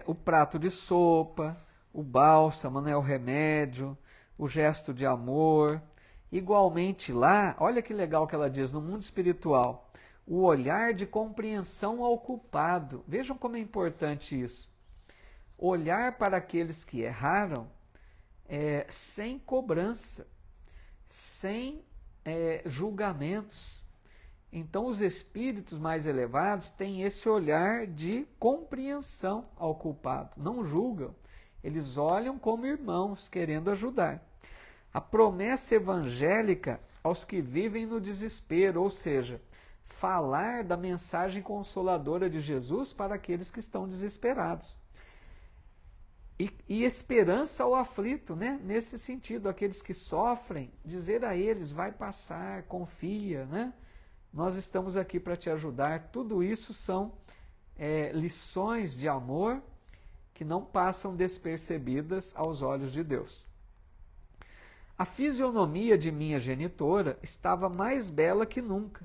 o prato de sopa, o bálsamo, né, o remédio, o gesto de amor. Igualmente lá, olha que legal que ela diz, no mundo espiritual, o olhar de compreensão ao culpado. Vejam como é importante isso. Olhar para aqueles que erraram sem cobrança, sem julgamentos. Então, os espíritos mais elevados têm esse olhar de compreensão ao culpado. Não julgam, eles olham como irmãos, querendo ajudar. A promessa evangélica aos que vivem no desespero, ou seja, falar da mensagem consoladora de Jesus para aqueles que estão desesperados. E esperança ao aflito, né? Nesse sentido, aqueles que sofrem, dizer a eles, vai passar, confia, né? Nós estamos aqui para te ajudar. Tudo isso são lições de amor que não passam despercebidas aos olhos de Deus. A fisionomia de minha genitora estava mais bela que nunca.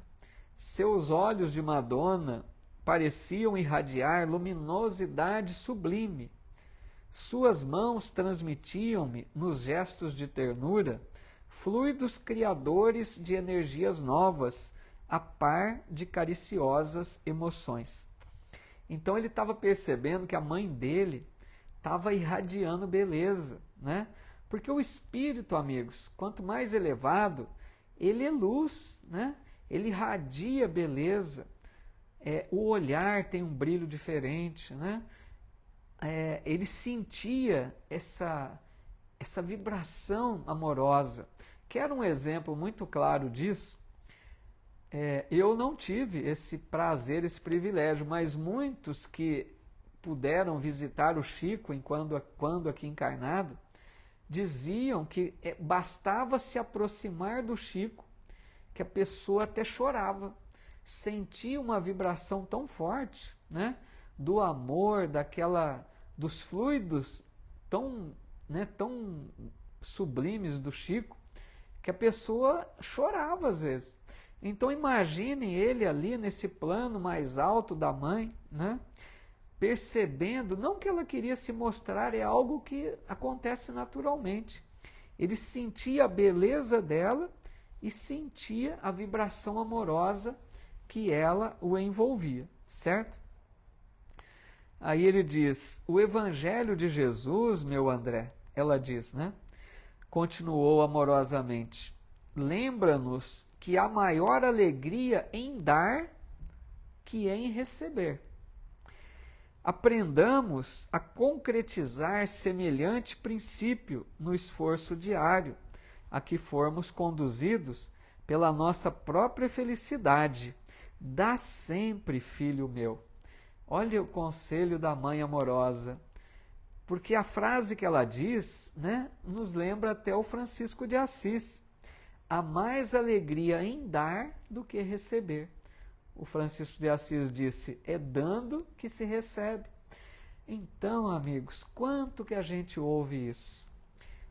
Seus olhos de Madonna pareciam irradiar luminosidade sublime. Suas mãos transmitiam-me, nos gestos de ternura, fluidos criadores de energias novas, a par de cariciosas emoções. Então ele estava percebendo que a mãe dele estava irradiando beleza, né? Porque o espírito, amigos, quanto mais elevado, ele é luz, né? Ele irradia beleza. O olhar tem um brilho diferente, né? Ele sentia essa vibração amorosa. Quero um exemplo muito claro disso. Eu não tive esse prazer, esse privilégio, mas muitos que puderam visitar o Chico quando aqui encarnado, diziam que bastava se aproximar do Chico, que a pessoa até chorava, sentia uma vibração tão forte, né, do amor, dos fluidos tão sublimes do Chico, que a pessoa chorava às vezes. Então imaginem ele ali nesse plano mais alto da mãe, né, percebendo, não que ela queria se mostrar, é algo que acontece naturalmente. Ele sentia a beleza dela e sentia a vibração amorosa que ela o envolvia, certo? Aí ele diz, o Evangelho de Jesus, meu André, ela diz, né? Continuou amorosamente, lembra-nos que há maior alegria em dar que em receber. Aprendamos a concretizar semelhante princípio no esforço diário a que formos conduzidos pela nossa própria felicidade. Dá sempre, filho meu. Olha o conselho da mãe amorosa, porque a frase que ela diz, né, nos lembra até o Francisco de Assis. Há mais alegria em dar do que receber. O Francisco de Assis disse, é dando que se recebe. Então, amigos, quanto que a gente ouve isso?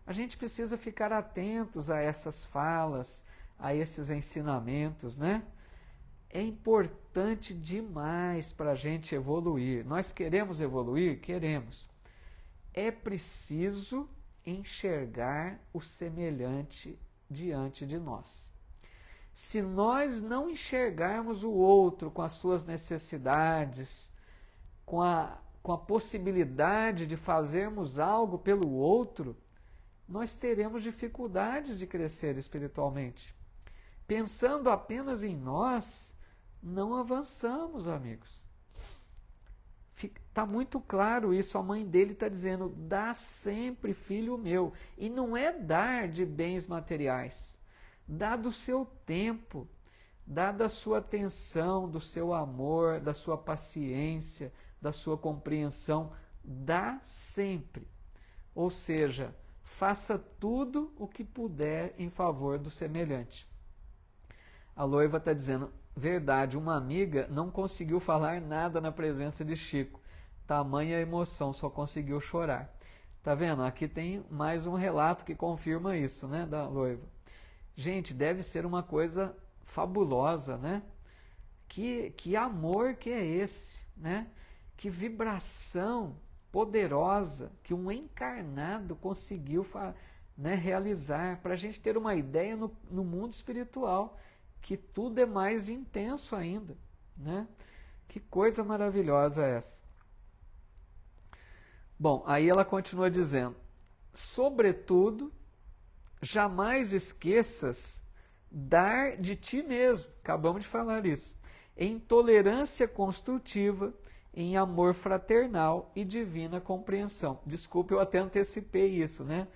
A gente precisa ficar atentos a essas falas, a esses ensinamentos, né? É importante demais para a gente evoluir. Nós queremos evoluir? Queremos. É preciso enxergar o semelhante diante de nós. Se nós não enxergarmos o outro com as suas necessidades, com a possibilidade de fazermos algo pelo outro, nós teremos dificuldades de crescer espiritualmente. Pensando apenas em nós, não avançamos, amigos. Está muito claro isso, a mãe dele está dizendo, dá sempre, filho meu. E não é dar de bens materiais, dá do seu tempo, dá da sua atenção, do seu amor, da sua paciência, da sua compreensão, dá sempre. Ou seja, faça tudo o que puder em favor do semelhante. A Loiva está dizendo, verdade, uma amiga não conseguiu falar nada na presença de Chico. Tamanha emoção, só conseguiu chorar. Tá vendo? Aqui tem mais um relato que confirma isso, né, da Loiva. Gente, deve ser uma coisa fabulosa, né? Que amor que é esse, né? Que vibração poderosa que um encarnado conseguiu realizar. Para a gente ter uma ideia no mundo espiritual, que tudo é mais intenso ainda, né? Que coisa maravilhosa essa. Bom, aí ela continua dizendo, sobretudo, jamais esqueças dar de ti mesmo, acabamos de falar isso, em tolerância construtiva, em amor fraternal e divina compreensão. Desculpe, eu até antecipei isso, né?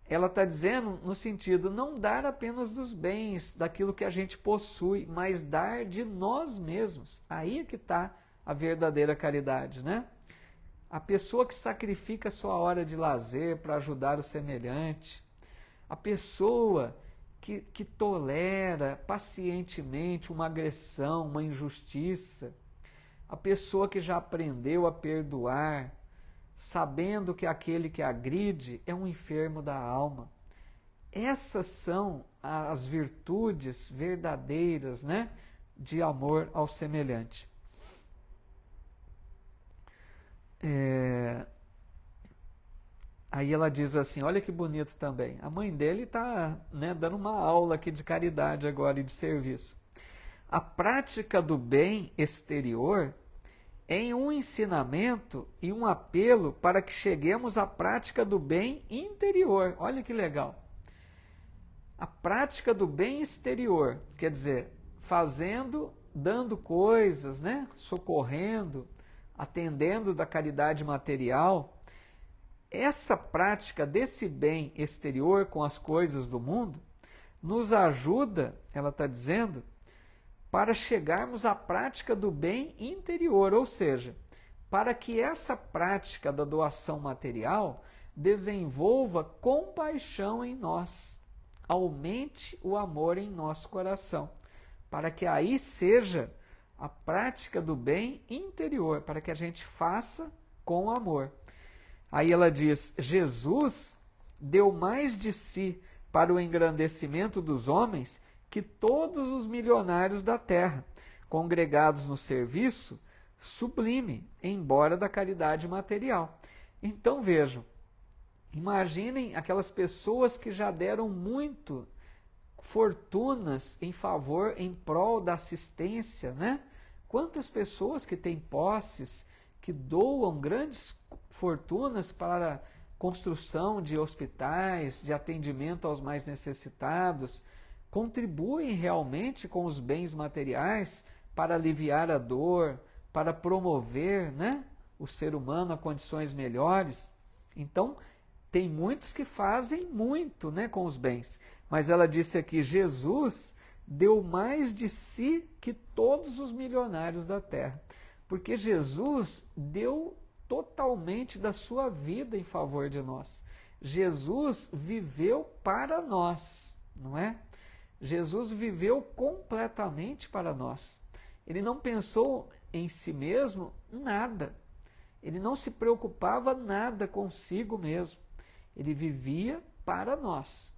Ela está dizendo no sentido, não dar apenas dos bens, daquilo que a gente possui, mas dar de nós mesmos. Aí é que está a verdadeira caridade, né? A pessoa que sacrifica a sua hora de lazer para ajudar o semelhante, a pessoa que tolera pacientemente uma agressão, uma injustiça, a pessoa que já aprendeu a perdoar, sabendo que aquele que agride é um enfermo da alma. Essas são as virtudes verdadeiras, né, de amor ao semelhante. Aí ela diz assim, olha que bonito também. A mãe dele está, né, dando uma aula aqui de caridade agora e de serviço. A prática do bem exterior é um ensinamento e um apelo para que cheguemos à prática do bem interior. Olha que legal. A prática do bem exterior, quer dizer, fazendo, dando coisas, né, socorrendo, atendendo da caridade material. Essa prática desse bem exterior com as coisas do mundo nos ajuda, ela está dizendo, para chegarmos à prática do bem interior, ou seja, para que essa prática da doação material desenvolva compaixão em nós, aumente o amor em nosso coração, para que aí seja a prática do bem interior, para que a gente faça com amor. Aí ela diz, Jesus deu mais de si para o engrandecimento dos homens que todos os milionários da terra, congregados no serviço sublime, embora da caridade material. Então vejam, imaginem aquelas pessoas que já deram muito fortunas em favor, em prol da assistência, né? Quantas pessoas que têm posses, que doam grandes fortunas para a construção de hospitais, de atendimento aos mais necessitados, contribuem realmente com os bens materiais para aliviar a dor, para promover, né, o ser humano a condições melhores. Então, tem muitos que fazem muito, né, com os bens. Mas ela disse aqui, Jesus deu mais de si que todos os milionários da terra. Porque Jesus deu totalmente da sua vida em favor de nós. Jesus viveu para nós, não é? Jesus viveu completamente para nós. Ele não pensou em si mesmo nada. Ele não se preocupava nada consigo mesmo. Ele vivia para nós.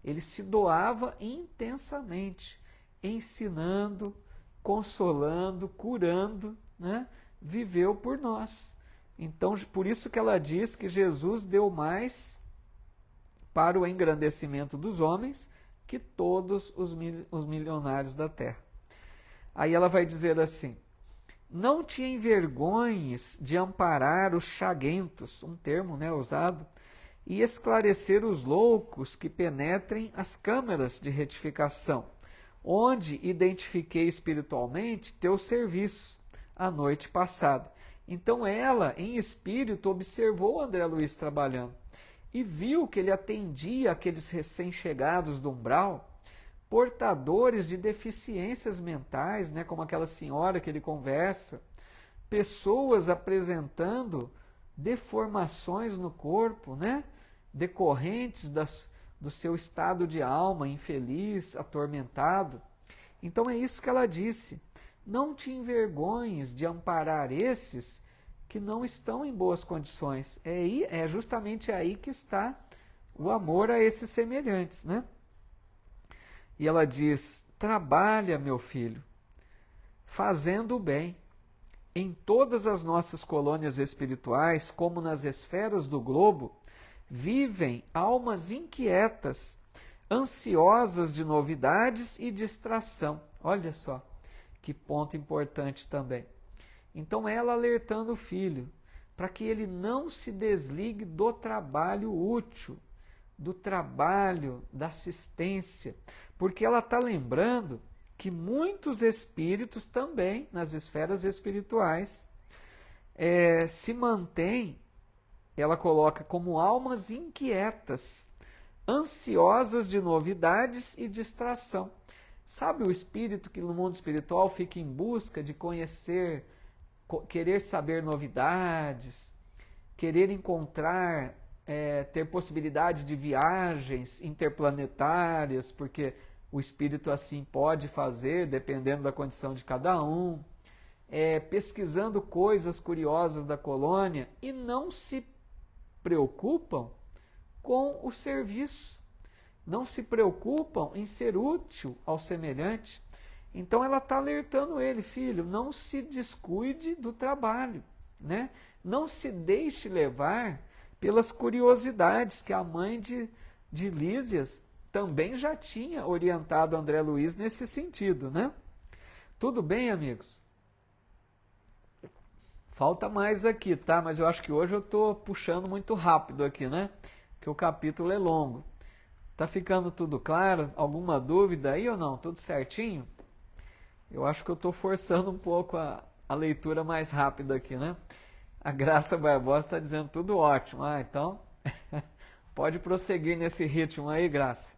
Ele se doava intensamente, ensinando, consolando, curando, né? Viveu por nós. Então, por isso que ela diz que Jesus deu mais para o engrandecimento dos homens que todos os milionários da terra. Aí ela vai dizer assim, não te envergonhes de amparar os chaguentos, um termo, né, usado, e esclarecer os loucos que penetrem as câmaras de retificação, onde identifiquei espiritualmente teu serviço a noite passada. Então ela, em espírito, observou André Luiz trabalhando e viu que ele atendia aqueles recém-chegados do umbral, portadores de deficiências mentais, né, como aquela senhora que ele conversa, pessoas apresentando deformações no corpo, né, decorrentes do seu estado de alma infeliz, atormentado. Então é isso que ela disse: não te envergonhes de amparar esses que não estão em boas condições. É justamente aí que está o amor a esses semelhantes, né? E ela diz: trabalha, meu filho, fazendo o bem. Em todas as nossas colônias espirituais, como nas esferas do globo, vivem almas inquietas, ansiosas de novidades e distração. Olha só, que ponto importante também. Então ela alertando o filho, para que ele não se desligue do trabalho útil, do trabalho da assistência, porque ela está lembrando que muitos espíritos também, nas esferas espirituais, se mantêm, ela coloca como almas inquietas, ansiosas de novidades e distração. Sabe o espírito que no mundo espiritual fica em busca de conhecer, querer saber novidades, querer encontrar, ter possibilidade de viagens interplanetárias, porque o espírito assim pode fazer, dependendo da condição de cada um, pesquisando coisas curiosas da colônia e não se preocupam com o serviço, não se preocupam em ser útil ao semelhante. Então ela está alertando ele: filho, não se descuide do trabalho, né? Não se deixe levar pelas curiosidades que a mãe de Lísias também já tinha orientado André Luiz nesse sentido, né? Tudo bem, amigos? Falta mais aqui, tá? Mas eu acho que hoje eu estou puxando muito rápido aqui, né? Porque o capítulo é longo. Tá ficando tudo claro? Alguma dúvida aí ou não? Tudo certinho? Eu acho que eu estou forçando um pouco a leitura mais rápida aqui, né? A Graça Barbosa está dizendo tudo ótimo. Ah, então pode prosseguir nesse ritmo aí, Graça.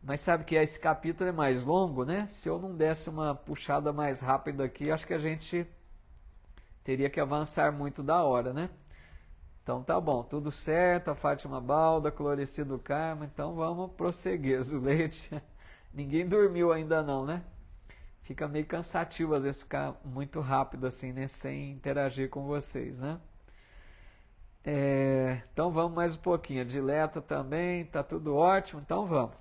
Mas sabe que esse capítulo é mais longo, né? Se eu não desse uma puxada mais rápida aqui, acho que a gente teria que avançar muito da hora, né? Então tá bom, tudo certo, a Fátima Balda, Clorecido Carmo, então vamos prosseguir. Zuleide, ninguém dormiu ainda não, né? Fica meio cansativo às vezes ficar muito rápido assim, né? Sem interagir com vocês, né? Então vamos mais um pouquinho. A Dileta também, tá tudo ótimo, então vamos.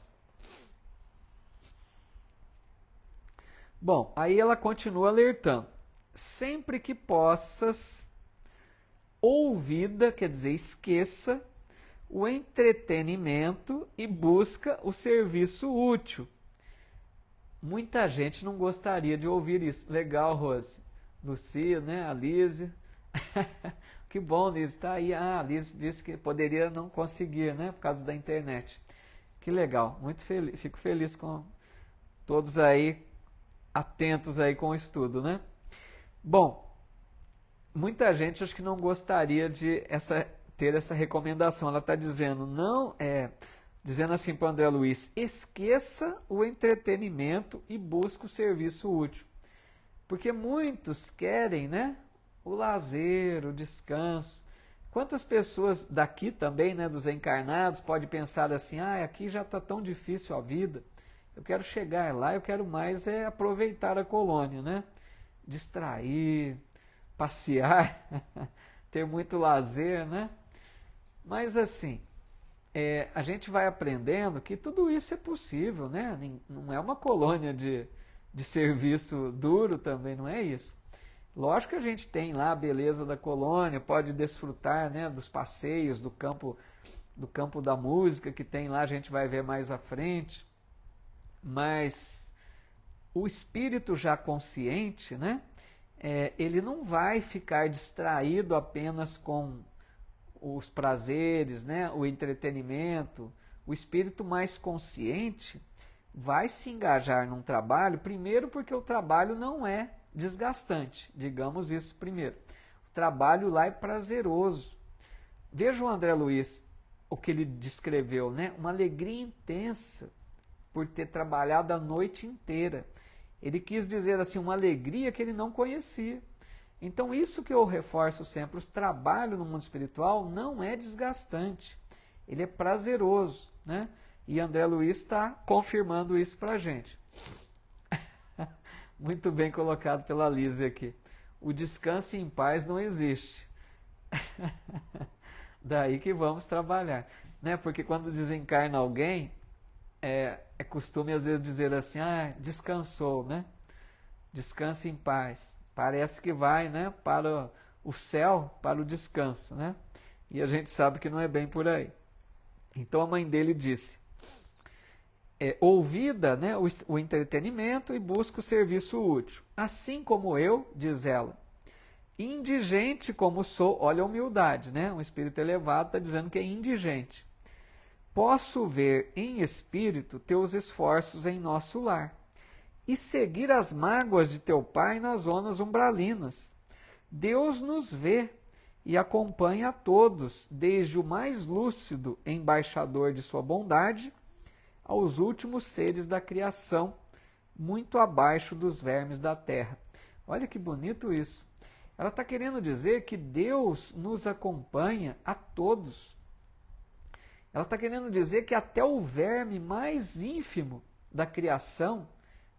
Bom, aí ela continua alertando. Sempre que possas, ouvida, quer dizer, esqueça o entretenimento e busca o serviço útil. Muita gente não gostaria de ouvir isso. Legal, Rose. Lucia, né? A Lise. Que bom, Lise, está aí. Ah, a Lise disse que poderia não conseguir, né? Por causa da internet. Que legal. Muito feliz. Fico feliz com todos aí atentos aí com o estudo, né? Bom, muita gente acho que não gostaria de ter essa recomendação. Ela está dizendo, dizendo assim para o André Luiz: esqueça o entretenimento e busque o serviço útil. Porque muitos querem, né, o lazer, o descanso. Quantas pessoas daqui também, né, dos encarnados, pode pensar assim: aqui já está tão difícil a vida, eu quero chegar lá, eu quero mais aproveitar a colônia, né? Distrair, passear, ter muito lazer, né? Mas assim, a gente vai aprendendo que tudo isso é possível, né? Não é uma colônia de serviço duro também, não é isso. Lógico que a gente tem lá a beleza da colônia, pode desfrutar, né, dos passeios do campo da música que tem lá, a gente vai ver mais à frente. Mas o espírito já consciente, né, ele não vai ficar distraído apenas com os prazeres, né, o entretenimento. O espírito mais consciente vai se engajar num trabalho, primeiro porque o trabalho não é desgastante, digamos isso primeiro. O trabalho lá é prazeroso. Veja o André Luiz, o que ele descreveu, né, uma alegria intensa por ter trabalhado a noite inteira. Ele quis dizer assim, uma alegria que ele não conhecia. Então, isso que eu reforço sempre, o trabalho no mundo espiritual não é desgastante, ele é prazeroso, né? E André Luiz está confirmando isso para a gente. Muito bem colocado pela Lise aqui. O descanso em paz não existe. Daí que vamos trabalhar, né? Porque quando desencarna alguém, é costume às vezes dizer assim, descansou, né? Descanse em paz. Parece que vai, né, para o céu, para o descanso, né? E a gente sabe que não é bem por aí. Então a mãe dele disse, ouvida, né, o entretenimento e busca o serviço útil. Assim como eu, diz ela, indigente como sou, olha a humildade, né? Um espírito elevado está dizendo que é indigente. Posso ver em espírito teus esforços em nosso lar e seguir as mágoas de teu pai nas zonas umbralinas. Deus nos vê e acompanha a todos, desde o mais lúcido embaixador de sua bondade aos últimos seres da criação, muito abaixo dos vermes da terra. Olha que bonito isso. Ela está querendo dizer que Deus nos acompanha a todos. Ela está querendo dizer que até o verme mais ínfimo da criação,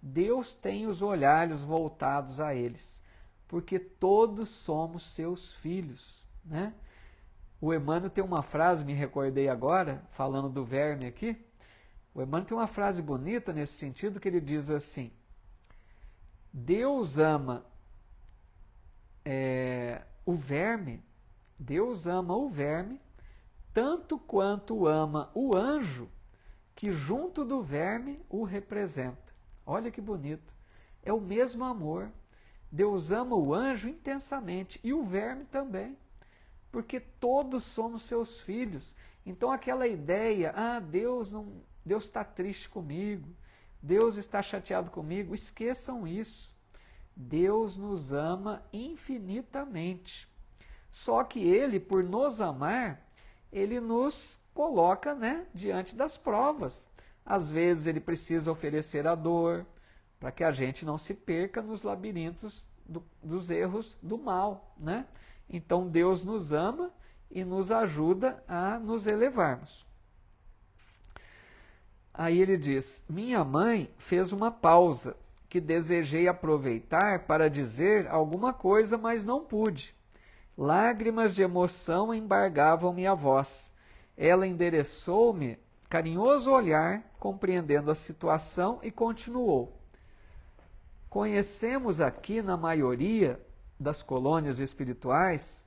Deus tem os olhares voltados a eles, porque todos somos seus filhos, né? O Emmanuel tem uma frase, me recordei agora, falando do verme aqui, o Emmanuel tem uma frase bonita nesse sentido, que ele diz assim, Deus ama o verme, Deus ama o verme, tanto quanto ama o anjo, que junto do verme o representa. Olha que bonito. É o mesmo amor. Deus ama o anjo intensamente e o verme também, porque todos somos seus filhos. Então aquela ideia, Deus está triste comigo, Deus está chateado comigo, esqueçam isso. Deus nos ama infinitamente. Só que Ele, por nos amar, Ele nos coloca, né, diante das provas. Às vezes Ele precisa oferecer a dor, para que a gente não se perca nos labirintos dos erros do mal, né? Então Deus nos ama e nos ajuda a nos elevarmos. Aí ele diz, minha mãe fez uma pausa, que desejei aproveitar para dizer alguma coisa, mas não pude. Lágrimas de emoção embargavam minha voz. Ela endereçou-me carinhoso olhar, compreendendo a situação, e continuou. Conhecemos aqui, na maioria das colônias espirituais,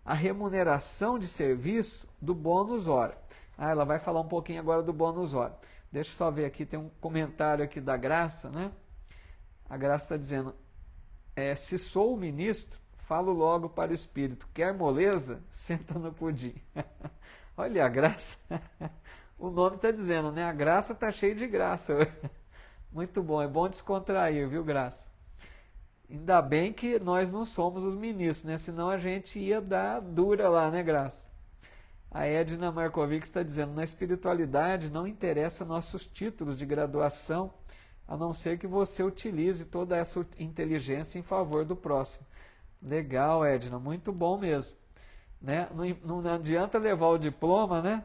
a remuneração de serviço do bônus hora. Ela vai falar um pouquinho agora do bônus hora. Deixa eu só ver aqui, tem um comentário aqui da Graça, né? A Graça está dizendo, se sou o ministro, falo logo para o espírito, quer moleza? Senta no pudim. Olha a Graça, o nome está dizendo, né? A Graça está cheia de graça. Muito bom, é bom descontrair, viu, Graça? Ainda bem que nós não somos os ministros, né? Senão a gente ia dar dura lá, né, Graça? A Edna Markovic está dizendo, na espiritualidade não interessa nossos títulos de graduação, a não ser que você utilize toda essa inteligência em favor do próximo. Legal, Edna, muito bom mesmo. Né? Não adianta levar o diploma, né?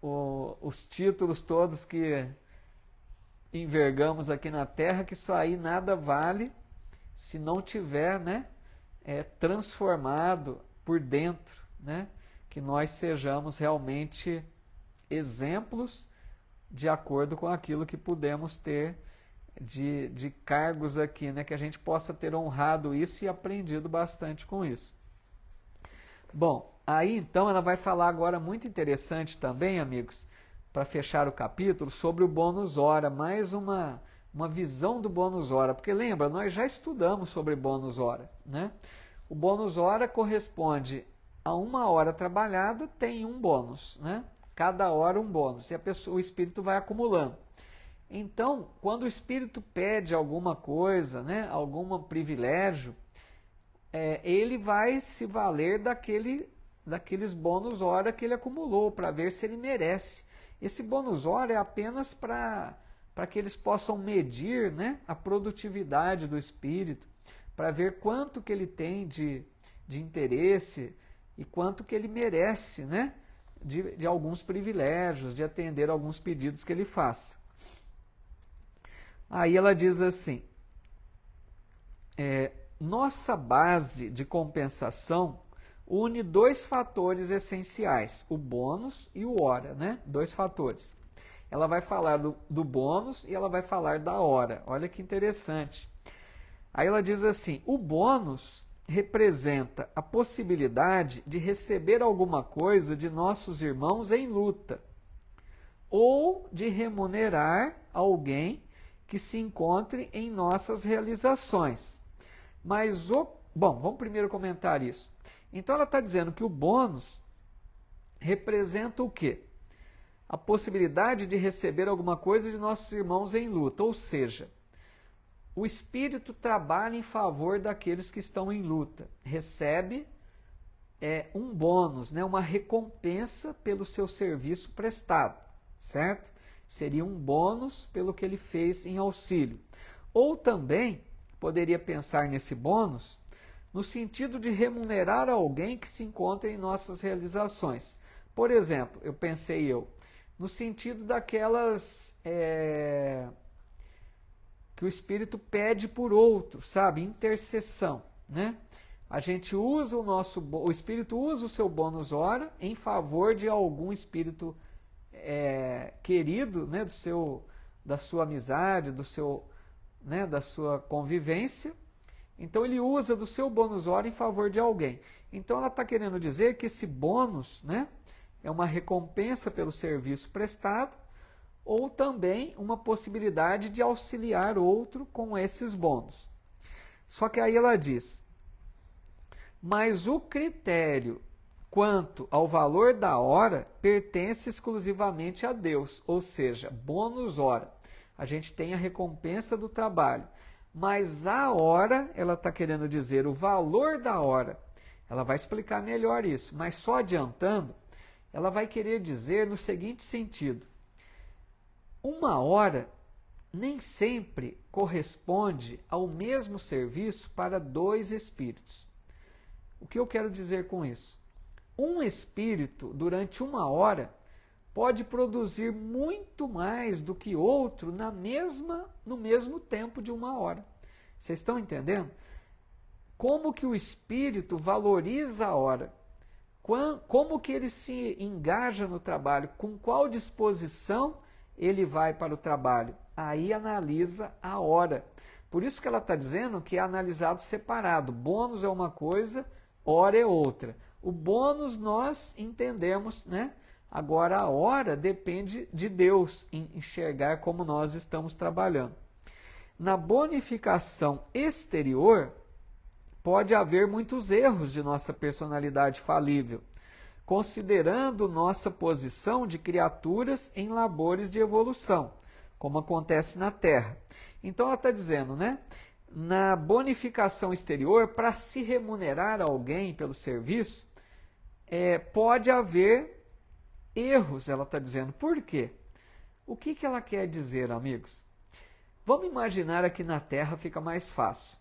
Os títulos todos que envergamos aqui na Terra, que isso aí nada vale se não tiver, né, transformado por dentro, né? Que nós sejamos realmente exemplos de acordo com aquilo que pudemos ter de cargos aqui, né? Que a gente possa ter honrado isso e aprendido bastante com isso. Bom, aí então ela vai falar agora muito interessante também, amigos, para fechar o capítulo, sobre o bônus hora, mais uma visão do bônus hora, porque lembra, nós já estudamos sobre bônus hora, né? O bônus hora corresponde a uma hora trabalhada, tem um bônus, né? Cada hora um bônus, e o espírito vai acumulando. Então, quando o espírito pede alguma coisa, né, algum privilégio, ele vai se valer daqueles bônus hora que ele acumulou, para ver se ele merece. Esse bônus hora é apenas para que eles possam medir, né, a produtividade do espírito, para ver quanto que ele tem de interesse e quanto que ele merece, né? De alguns privilégios, de atender alguns pedidos que ele faça. Aí ela diz assim, nossa base de compensação une dois fatores essenciais, o bônus e o hora, né? Dois fatores. Ela vai falar do bônus e ela vai falar da hora. Olha que interessante. Aí ela diz assim, o bônus representa a possibilidade de receber alguma coisa de nossos irmãos em luta, ou de remunerar alguém que se encontre em nossas realizações. Mas bom, vamos primeiro comentar isso. Então ela está dizendo que o bônus representa o quê? A possibilidade de receber alguma coisa de nossos irmãos em luta, ou seja, o Espírito trabalha em favor daqueles que estão em luta, recebe um bônus, né, uma recompensa pelo seu serviço prestado, certo? Seria um bônus pelo que ele fez em auxílio. Ou também poderia pensar nesse bônus no sentido de remunerar alguém que se encontra em nossas realizações. Por exemplo, no sentido daquelas que o Espírito pede por outro, sabe? Intercessão, né? A gente usa o Espírito usa o seu bônus hora em favor de algum espírito querido, né? Da sua amizade, né? Da sua convivência. Então ele usa do seu bônus hora em favor de alguém. Então ela está querendo dizer que esse bônus, né? É uma recompensa pelo serviço prestado, ou também uma possibilidade de auxiliar outro com esses bônus. Só que aí ela diz, mas o critério quanto ao valor da hora pertence exclusivamente a Deus, ou seja, bônus hora. A gente tem a recompensa do trabalho, mas a hora, ela está querendo dizer o valor da hora. Ela vai explicar melhor isso, mas só adiantando, ela vai querer dizer no seguinte sentido, uma hora nem sempre corresponde ao mesmo serviço para dois espíritos. O que eu quero dizer com isso? Um espírito, durante uma hora, pode produzir muito mais do que outro no mesmo tempo de uma hora. Vocês estão entendendo? Como que o espírito valoriza a hora? Como que ele se engaja no trabalho? Com qual disposição ele vai para o trabalho? Aí analisa a hora. Por isso que ela está dizendo que é analisado separado. Bônus é uma coisa, hora é outra. O bônus nós entendemos, né? Agora a hora depende de Deus em enxergar como nós estamos trabalhando. Na bonificação exterior, pode haver muitos erros de nossa personalidade falível, considerando nossa posição de criaturas em labores de evolução, como acontece na Terra. Então ela está dizendo, né? Na bonificação exterior, para se remunerar alguém pelo serviço, pode haver erros, ela está dizendo. Por quê? O que ela quer dizer, amigos? Vamos imaginar aqui na Terra, fica mais fácil.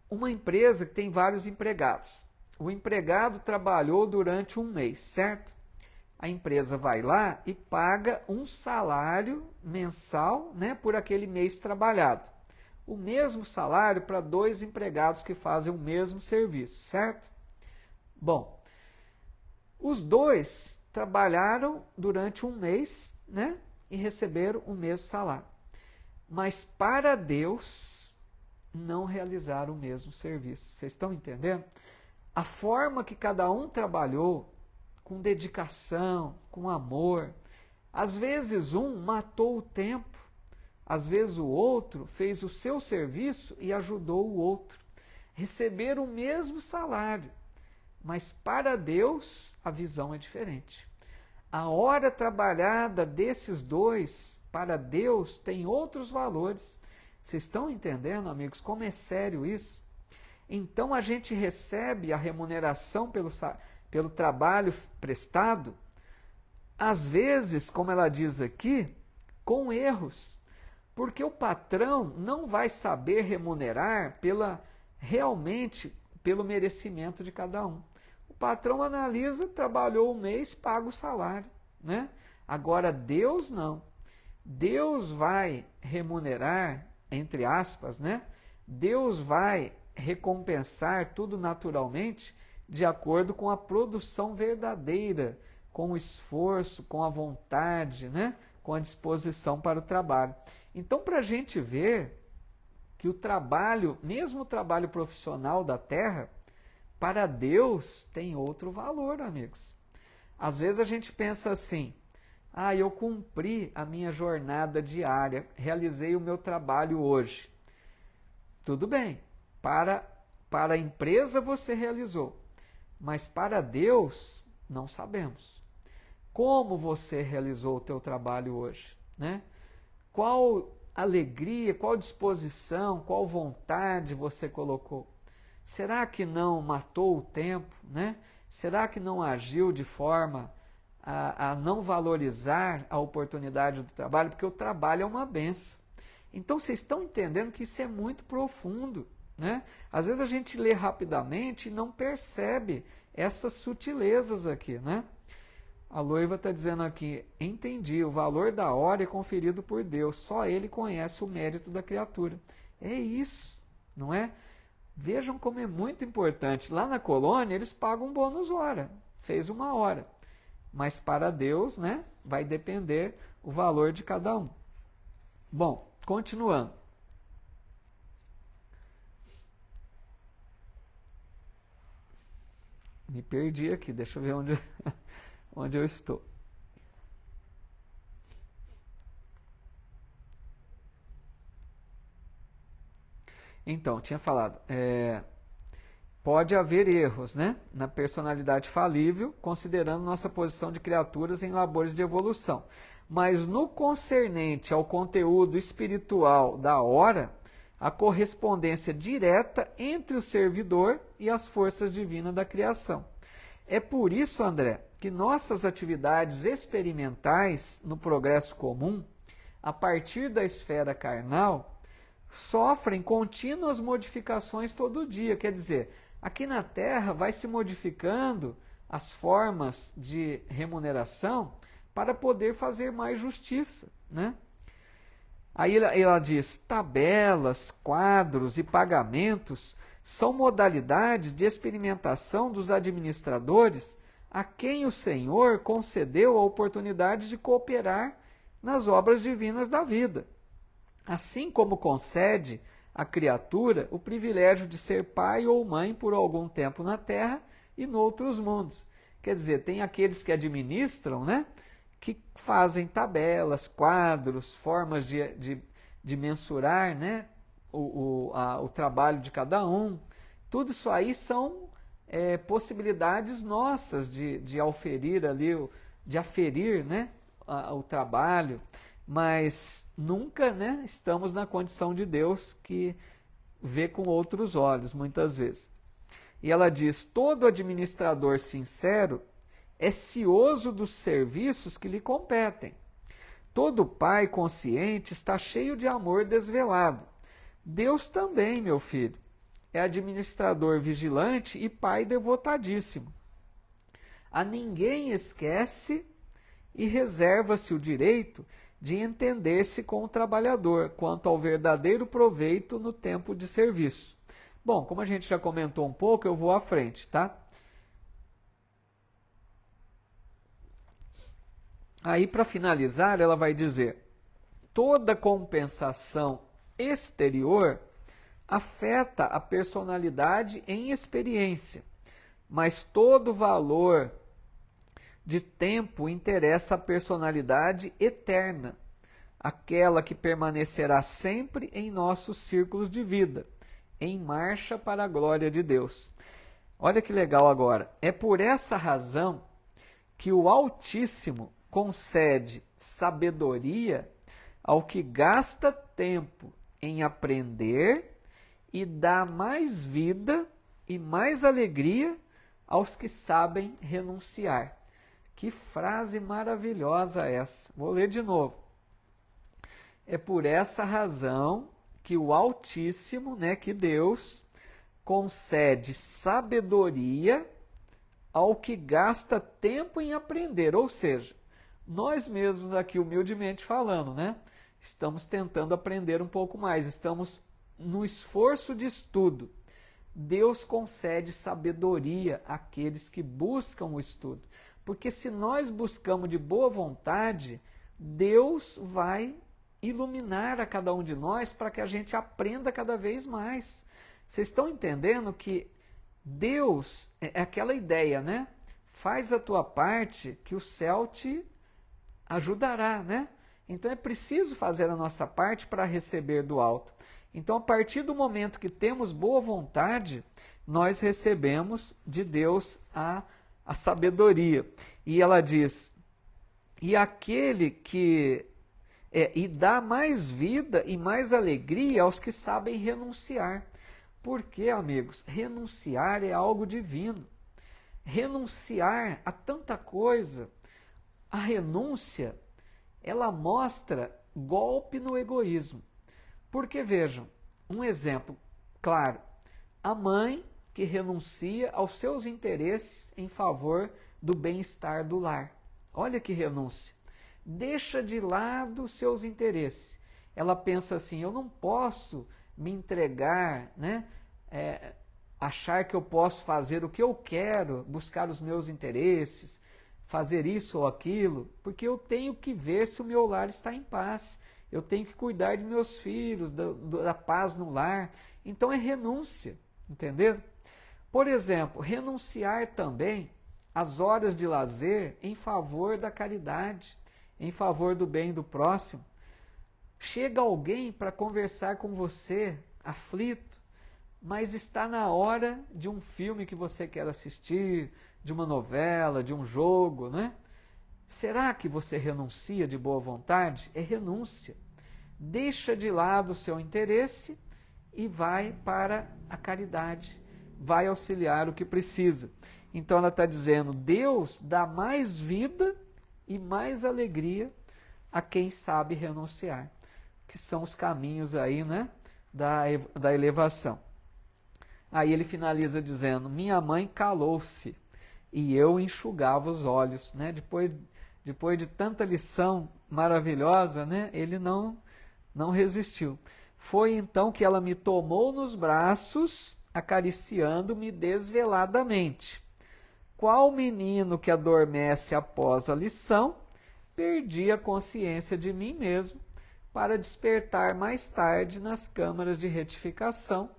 Uma empresa que tem vários empregados. O empregado trabalhou durante um mês, certo? A empresa vai lá e paga um salário mensal, né, por aquele mês trabalhado. O mesmo salário para dois empregados que fazem o mesmo serviço, certo? Bom, os dois trabalharam durante um mês, né, e receberam o mesmo salário. Mas para Deus, não realizaram o mesmo serviço. Vocês estão entendendo? A forma que cada um trabalhou, com dedicação, com amor. Às vezes um matou o tempo, às vezes o outro fez o seu serviço e ajudou o outro. Receberam o mesmo salário, mas para Deus a visão é diferente. A hora trabalhada desses dois, para Deus, tem outros valores. Vocês estão entendendo, amigos, como é sério isso? Então a gente recebe a remuneração pelo trabalho prestado, às vezes, como ela diz aqui, com erros. Porque o patrão não vai saber remunerar realmente pelo merecimento de cada um. O patrão analisa, trabalhou um mês, paga o salário, né? Agora Deus não. Deus vai remunerar, entre aspas, né? Deus vai recompensar tudo naturalmente de acordo com a produção verdadeira, com o esforço, com a vontade, né? Com a disposição para o trabalho. Então, para a gente ver que o trabalho, mesmo o trabalho profissional da terra, para Deus tem outro valor, amigos. Às vezes a gente pensa assim, eu cumpri a minha jornada diária, realizei o meu trabalho hoje. Tudo bem, para a empresa você realizou, mas para Deus não sabemos. Como você realizou o teu trabalho hoje, né? Qual alegria, qual disposição, qual vontade você colocou? Será que não matou o tempo, né? Será que não agiu de forma a não valorizar a oportunidade do trabalho? Porque o trabalho é uma benção. Então vocês estão entendendo que isso é muito profundo, né? Às vezes a gente lê rapidamente e não percebe essas sutilezas aqui, né? A Loiva está dizendo aqui, entendi, o valor da hora é conferido por Deus, só Ele conhece o mérito da criatura. É isso, não é? Vejam como é muito importante. Lá na colônia eles pagam um bônus hora, fez 1 hora. Mas para Deus, né, vai depender o valor de cada um. Bom, continuando. Me perdi aqui, deixa eu ver onde eu estou. Então, tinha falado, pode haver erros, né, na personalidade falível, considerando nossa posição de criaturas em labores de evolução. Mas no concernente ao conteúdo espiritual da hora, a correspondência direta entre o servidor e as forças divinas da criação. É por isso, André, que nossas atividades experimentais no progresso comum, a partir da esfera carnal, sofrem contínuas modificações todo dia. Quer dizer, aqui na Terra vai se modificando as formas de remuneração para poder fazer mais justiça, né? Aí ela diz, tabelas, quadros e pagamentos são modalidades de experimentação dos administradores a quem o Senhor concedeu a oportunidade de cooperar nas obras divinas da vida. Assim como concede à criatura o privilégio de ser pai ou mãe por algum tempo na terra e noutros mundos. Quer dizer, tem aqueles que administram, né? Que fazem tabelas, quadros, formas de mensurar, né? O trabalho de cada um. Tudo isso aí são possibilidades nossas de auferir ali, de aferir, né? O trabalho, mas nunca, né, estamos na condição de Deus que vê com outros olhos, muitas vezes. E ela diz, todo administrador sincero é cioso dos serviços que lhe competem. Todo pai consciente está cheio de amor desvelado. Deus também, meu filho, é administrador vigilante e pai devotadíssimo. A ninguém esquece e reserva-se o direito de entender-se com o trabalhador quanto ao verdadeiro proveito no tempo de serviço. Bom, como a gente já comentou um pouco, eu vou à frente, tá? Aí, para finalizar, ela vai dizer, toda compensação exterior afeta a personalidade em experiência, mas todo valor de tempo interessa a personalidade eterna, aquela que permanecerá sempre em nossos círculos de vida, em marcha para a glória de Deus. Olha que legal agora. É por essa razão que o Altíssimo concede sabedoria ao que gasta tempo em aprender e dá mais vida e mais alegria aos que sabem renunciar. Que frase maravilhosa essa. Vou ler de novo. É por essa razão que o Altíssimo, né, que Deus, concede sabedoria ao que gasta tempo em aprender. Ou seja, nós mesmos aqui, humildemente falando, né, estamos tentando aprender um pouco mais, estamos no esforço de estudo. Deus concede sabedoria àqueles que buscam o estudo. Porque se nós buscamos de boa vontade, Deus vai iluminar a cada um de nós para que a gente aprenda cada vez mais. Vocês estão entendendo que Deus, é aquela ideia, né? Faz a tua parte que o céu te ajudará, né? Então é preciso fazer a nossa parte para receber do alto. Então, a partir do momento que temos boa vontade, nós recebemos de Deus a sabedoria. E ela diz, e aquele que e dá mais vida e mais alegria aos que sabem renunciar. Porque, amigos, renunciar é algo divino. Renunciar a tanta coisa, a renúncia, ela mostra golpe no egoísmo. Porque, vejam, um exemplo claro, a mãe que renuncia aos seus interesses em favor do bem-estar do lar. Olha que renúncia. Deixa de lado seus interesses. Ela pensa assim, eu não posso me entregar, né? Achar que eu posso fazer o que eu quero, buscar os meus interesses, fazer isso ou aquilo, porque eu tenho que ver se o meu lar está em paz. Eu tenho que cuidar de meus filhos, da paz no lar. Então é renúncia, entendeu? Por exemplo, renunciar também às horas de lazer em favor da caridade, em favor do bem do próximo. Chega alguém para conversar com você, aflito, mas está na hora de um filme que você quer assistir, de uma novela, de um jogo, né? Será que você renuncia de boa vontade? É renúncia. Deixa de lado o seu interesse e vai para a caridade. Vai auxiliar o que precisa. Então ela está dizendo, Deus dá mais vida e mais alegria a quem sabe renunciar. Que são os caminhos aí, né, da elevação. Aí ele finaliza dizendo, minha mãe calou-se e eu enxugava os olhos, né? Depois de tanta lição maravilhosa, né? Ele não resistiu. Foi então que ela me tomou nos braços, acariciando-me desveladamente. Qual menino que adormece após a lição, perdi a consciência de mim mesmo para despertar mais tarde nas câmaras de retificação,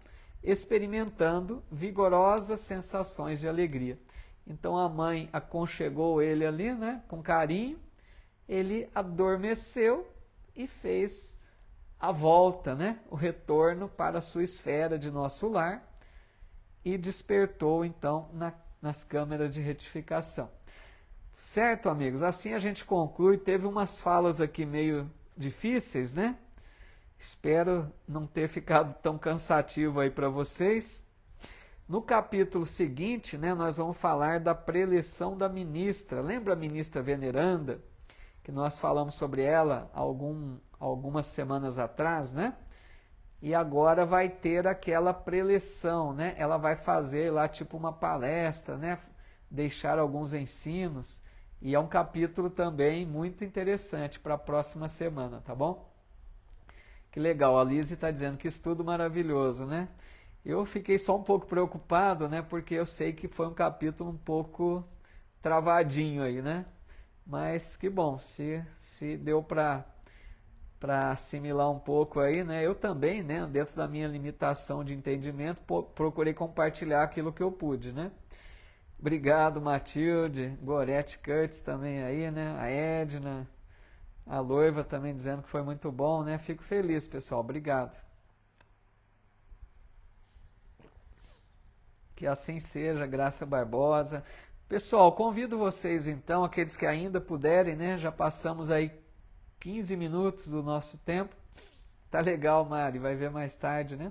experimentando vigorosas sensações de alegria. Então a mãe aconchegou ele ali, né, com carinho, ele adormeceu e fez a volta, né, o retorno para a sua esfera de nosso lar e despertou então nas câmeras de retificação. Certo, amigos? Assim a gente conclui. Teve umas falas aqui meio difíceis, né? Espero não ter ficado tão cansativo aí para vocês. No capítulo seguinte, né, nós vamos falar da preleção da ministra. Lembra a ministra veneranda? Que nós falamos sobre ela algumas semanas atrás, né? E agora vai ter aquela preleção, né? Ela vai fazer lá tipo uma palestra, né? Deixar alguns ensinos. E é um capítulo também muito interessante para a próxima semana, tá bom? Que legal, a Lise está dizendo que estudo maravilhoso, né? Eu fiquei só um pouco preocupado, né? Porque eu sei que foi um capítulo um pouco travadinho aí, né? Mas que bom, se deu para assimilar um pouco aí, né? Eu também, né? Dentro da minha limitação de entendimento, procurei compartilhar aquilo que eu pude, né? Obrigado, Matilde, Gorete Curtis também aí, né? A Edna, a Loiva também dizendo que foi muito bom, né? Fico feliz, pessoal. Obrigado. Que assim seja, Graça Barbosa. Pessoal, convido vocês então, aqueles que ainda puderem, né? Já passamos aí 15 minutos do nosso tempo. Tá legal, Mari, vai ver mais tarde, né?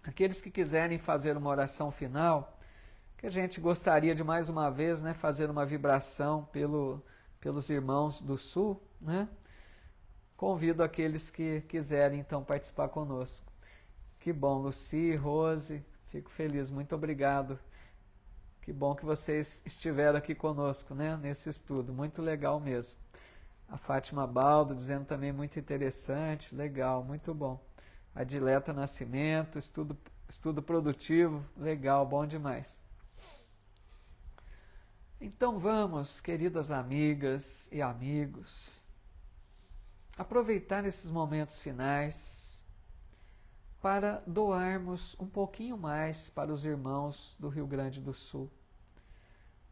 Aqueles que quiserem fazer uma oração final, que a gente gostaria de mais uma vez, né, fazer uma vibração pelos irmãos do Sul, né? convido aqueles que quiserem então participar conosco. Que bom, Luci, Rose, fico feliz, muito obrigado. Que bom que vocês estiveram aqui conosco, né, nesse estudo, muito legal mesmo. A Fátima Baldo dizendo também muito interessante, legal, muito bom. A Dileta Nascimento, estudo produtivo, legal, bom demais. Então vamos, queridas amigas e amigos, aproveitar esses momentos finais para doarmos um pouquinho mais para os irmãos do Rio Grande do Sul.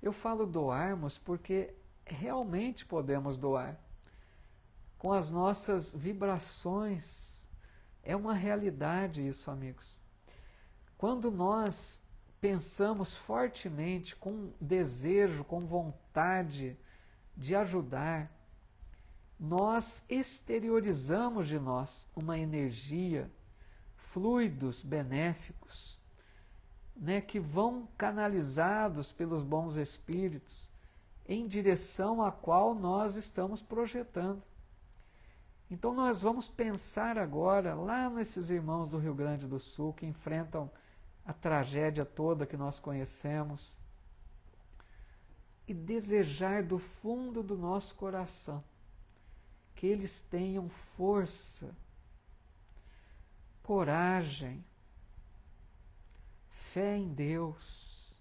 Eu falo doarmos porque realmente podemos doar. Com as nossas vibrações, é uma realidade isso, amigos. Quando nós pensamos fortemente, com desejo, com vontade de ajudar, nós exteriorizamos de nós uma energia, fluidos benéficos, né, que vão canalizados pelos bons espíritos em direção à qual nós estamos projetando. Então nós vamos pensar agora lá nesses irmãos do Rio Grande do Sul que enfrentam a tragédia toda que nós conhecemos e desejar do fundo do nosso coração que eles tenham força, coragem, fé em Deus,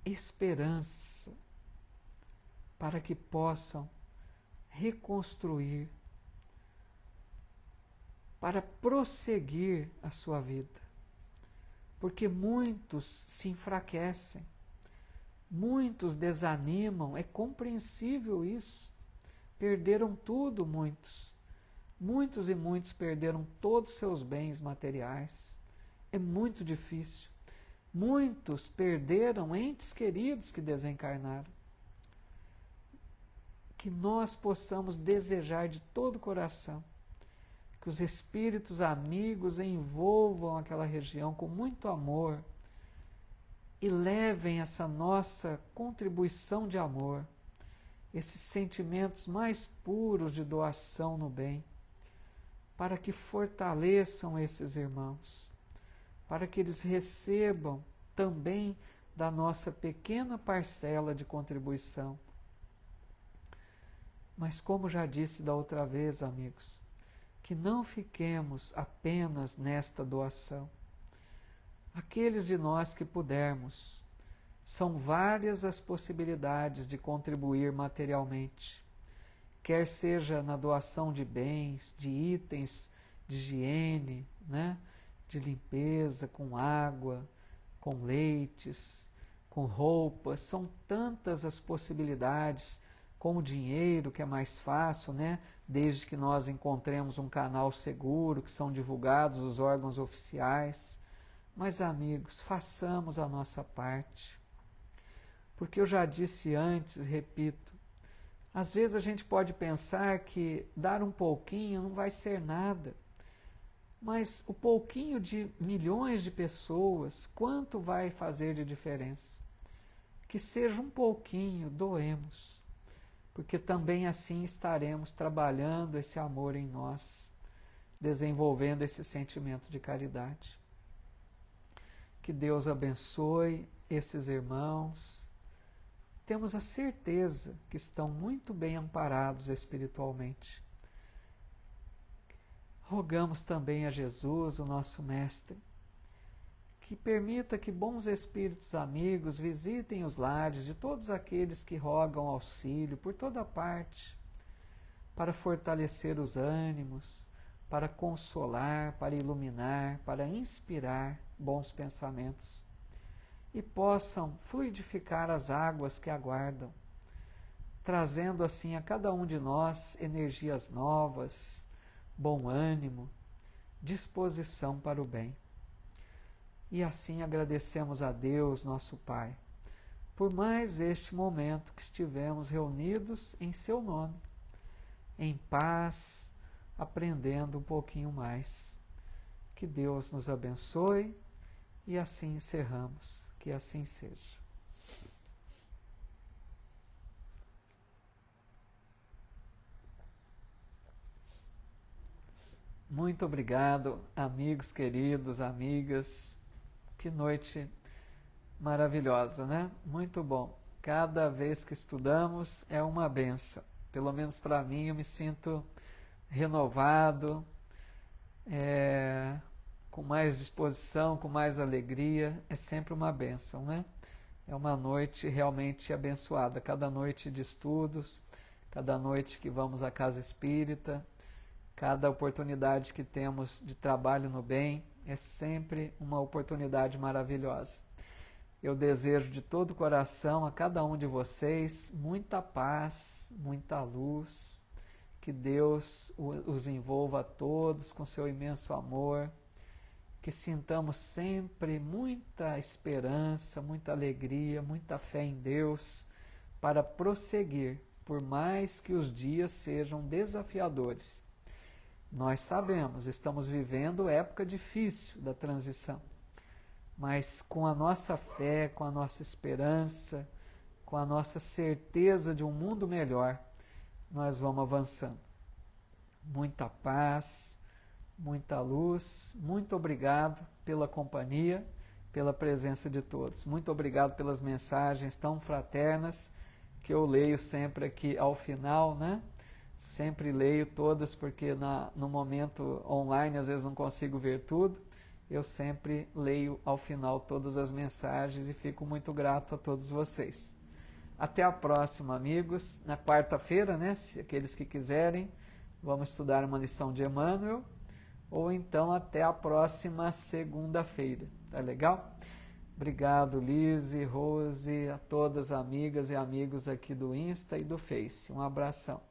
esperança, para que possam reconstruir, para prosseguir a sua vida. Porque muitos se enfraquecem, muitos desanimam, é compreensível isso. Perderam tudo, muitos. Muitos e muitos perderam todos os seus bens materiais. É muito difícil. Muitos perderam entes queridos que desencarnaram. Que nós possamos desejar de todo o coração que os espíritos amigos envolvam aquela região com muito amor e levem essa nossa contribuição de amor, esses sentimentos mais puros de doação no bem, para que fortaleçam esses irmãos, para que eles recebam também da nossa pequena parcela de contribuição. Mas como já disse da outra vez, amigos, que não fiquemos apenas nesta doação. Aqueles de nós que pudermos, são várias as possibilidades de contribuir materialmente, quer seja na doação de bens, de itens de higiene, né? De limpeza, com água, com leites, com roupas, são tantas as possibilidades, com o dinheiro, que é mais fácil, né? Desde que nós encontremos um canal seguro, que são divulgados os órgãos oficiais. Mas, amigos, façamos a nossa parte. Porque eu já disse antes, repito, às vezes a gente pode pensar que dar um pouquinho não vai ser nada. Mas o pouquinho de milhões de pessoas, quanto vai fazer de diferença? Que seja um pouquinho, doemos. Porque também assim estaremos trabalhando esse amor em nós, desenvolvendo esse sentimento de caridade. Que Deus abençoe esses irmãos. Temos a certeza que estão muito bem amparados espiritualmente. Rogamos também a Jesus, o nosso Mestre, que permita que bons espíritos amigos visitem os lares de todos aqueles que rogam auxílio por toda parte, para fortalecer os ânimos, para consolar, para iluminar, para inspirar bons pensamentos, e possam fluidificar as águas que aguardam, trazendo assim a cada um de nós energias novas, bom ânimo, disposição para o bem. E assim agradecemos a Deus, nosso Pai, por mais este momento que estivemos reunidos em seu nome, em paz, aprendendo um pouquinho mais. Que Deus nos abençoe e assim encerramos. Que assim seja. Muito obrigado, amigos queridos, amigas. Que noite maravilhosa, né? Muito bom. Cada vez que estudamos é uma benção. Pelo menos para mim, eu me sinto renovado, com mais disposição, com mais alegria. É sempre uma benção, né? É uma noite realmente abençoada. Cada noite de estudos, cada noite que vamos à casa espírita, cada oportunidade que temos de trabalho no bem, é sempre uma oportunidade maravilhosa. Eu desejo de todo o coração a cada um de vocês muita paz, muita luz, que Deus os envolva a todos com seu imenso amor, que sintamos sempre muita esperança, muita alegria, muita fé em Deus para prosseguir, por mais que os dias sejam desafiadores. Nós sabemos, estamos vivendo época difícil da transição, mas com a nossa fé, com a nossa esperança, com a nossa certeza de um mundo melhor, nós vamos avançando. Muita paz, muita luz, muito obrigado pela companhia, pela presença de todos. Muito obrigado pelas mensagens tão fraternas que eu leio sempre aqui ao final, né? Sempre leio todas porque no momento online às vezes não consigo ver tudo. Eu sempre leio ao final todas as mensagens e fico muito grato a todos vocês. Até a próxima, amigos. Na quarta-feira, né? Se aqueles que quiserem, vamos estudar uma lição de Emmanuel. Ou então até a próxima segunda-feira. Tá legal? Obrigado, Lise, Rose, a todas as amigas e amigos aqui do Insta e do Face. Um abração.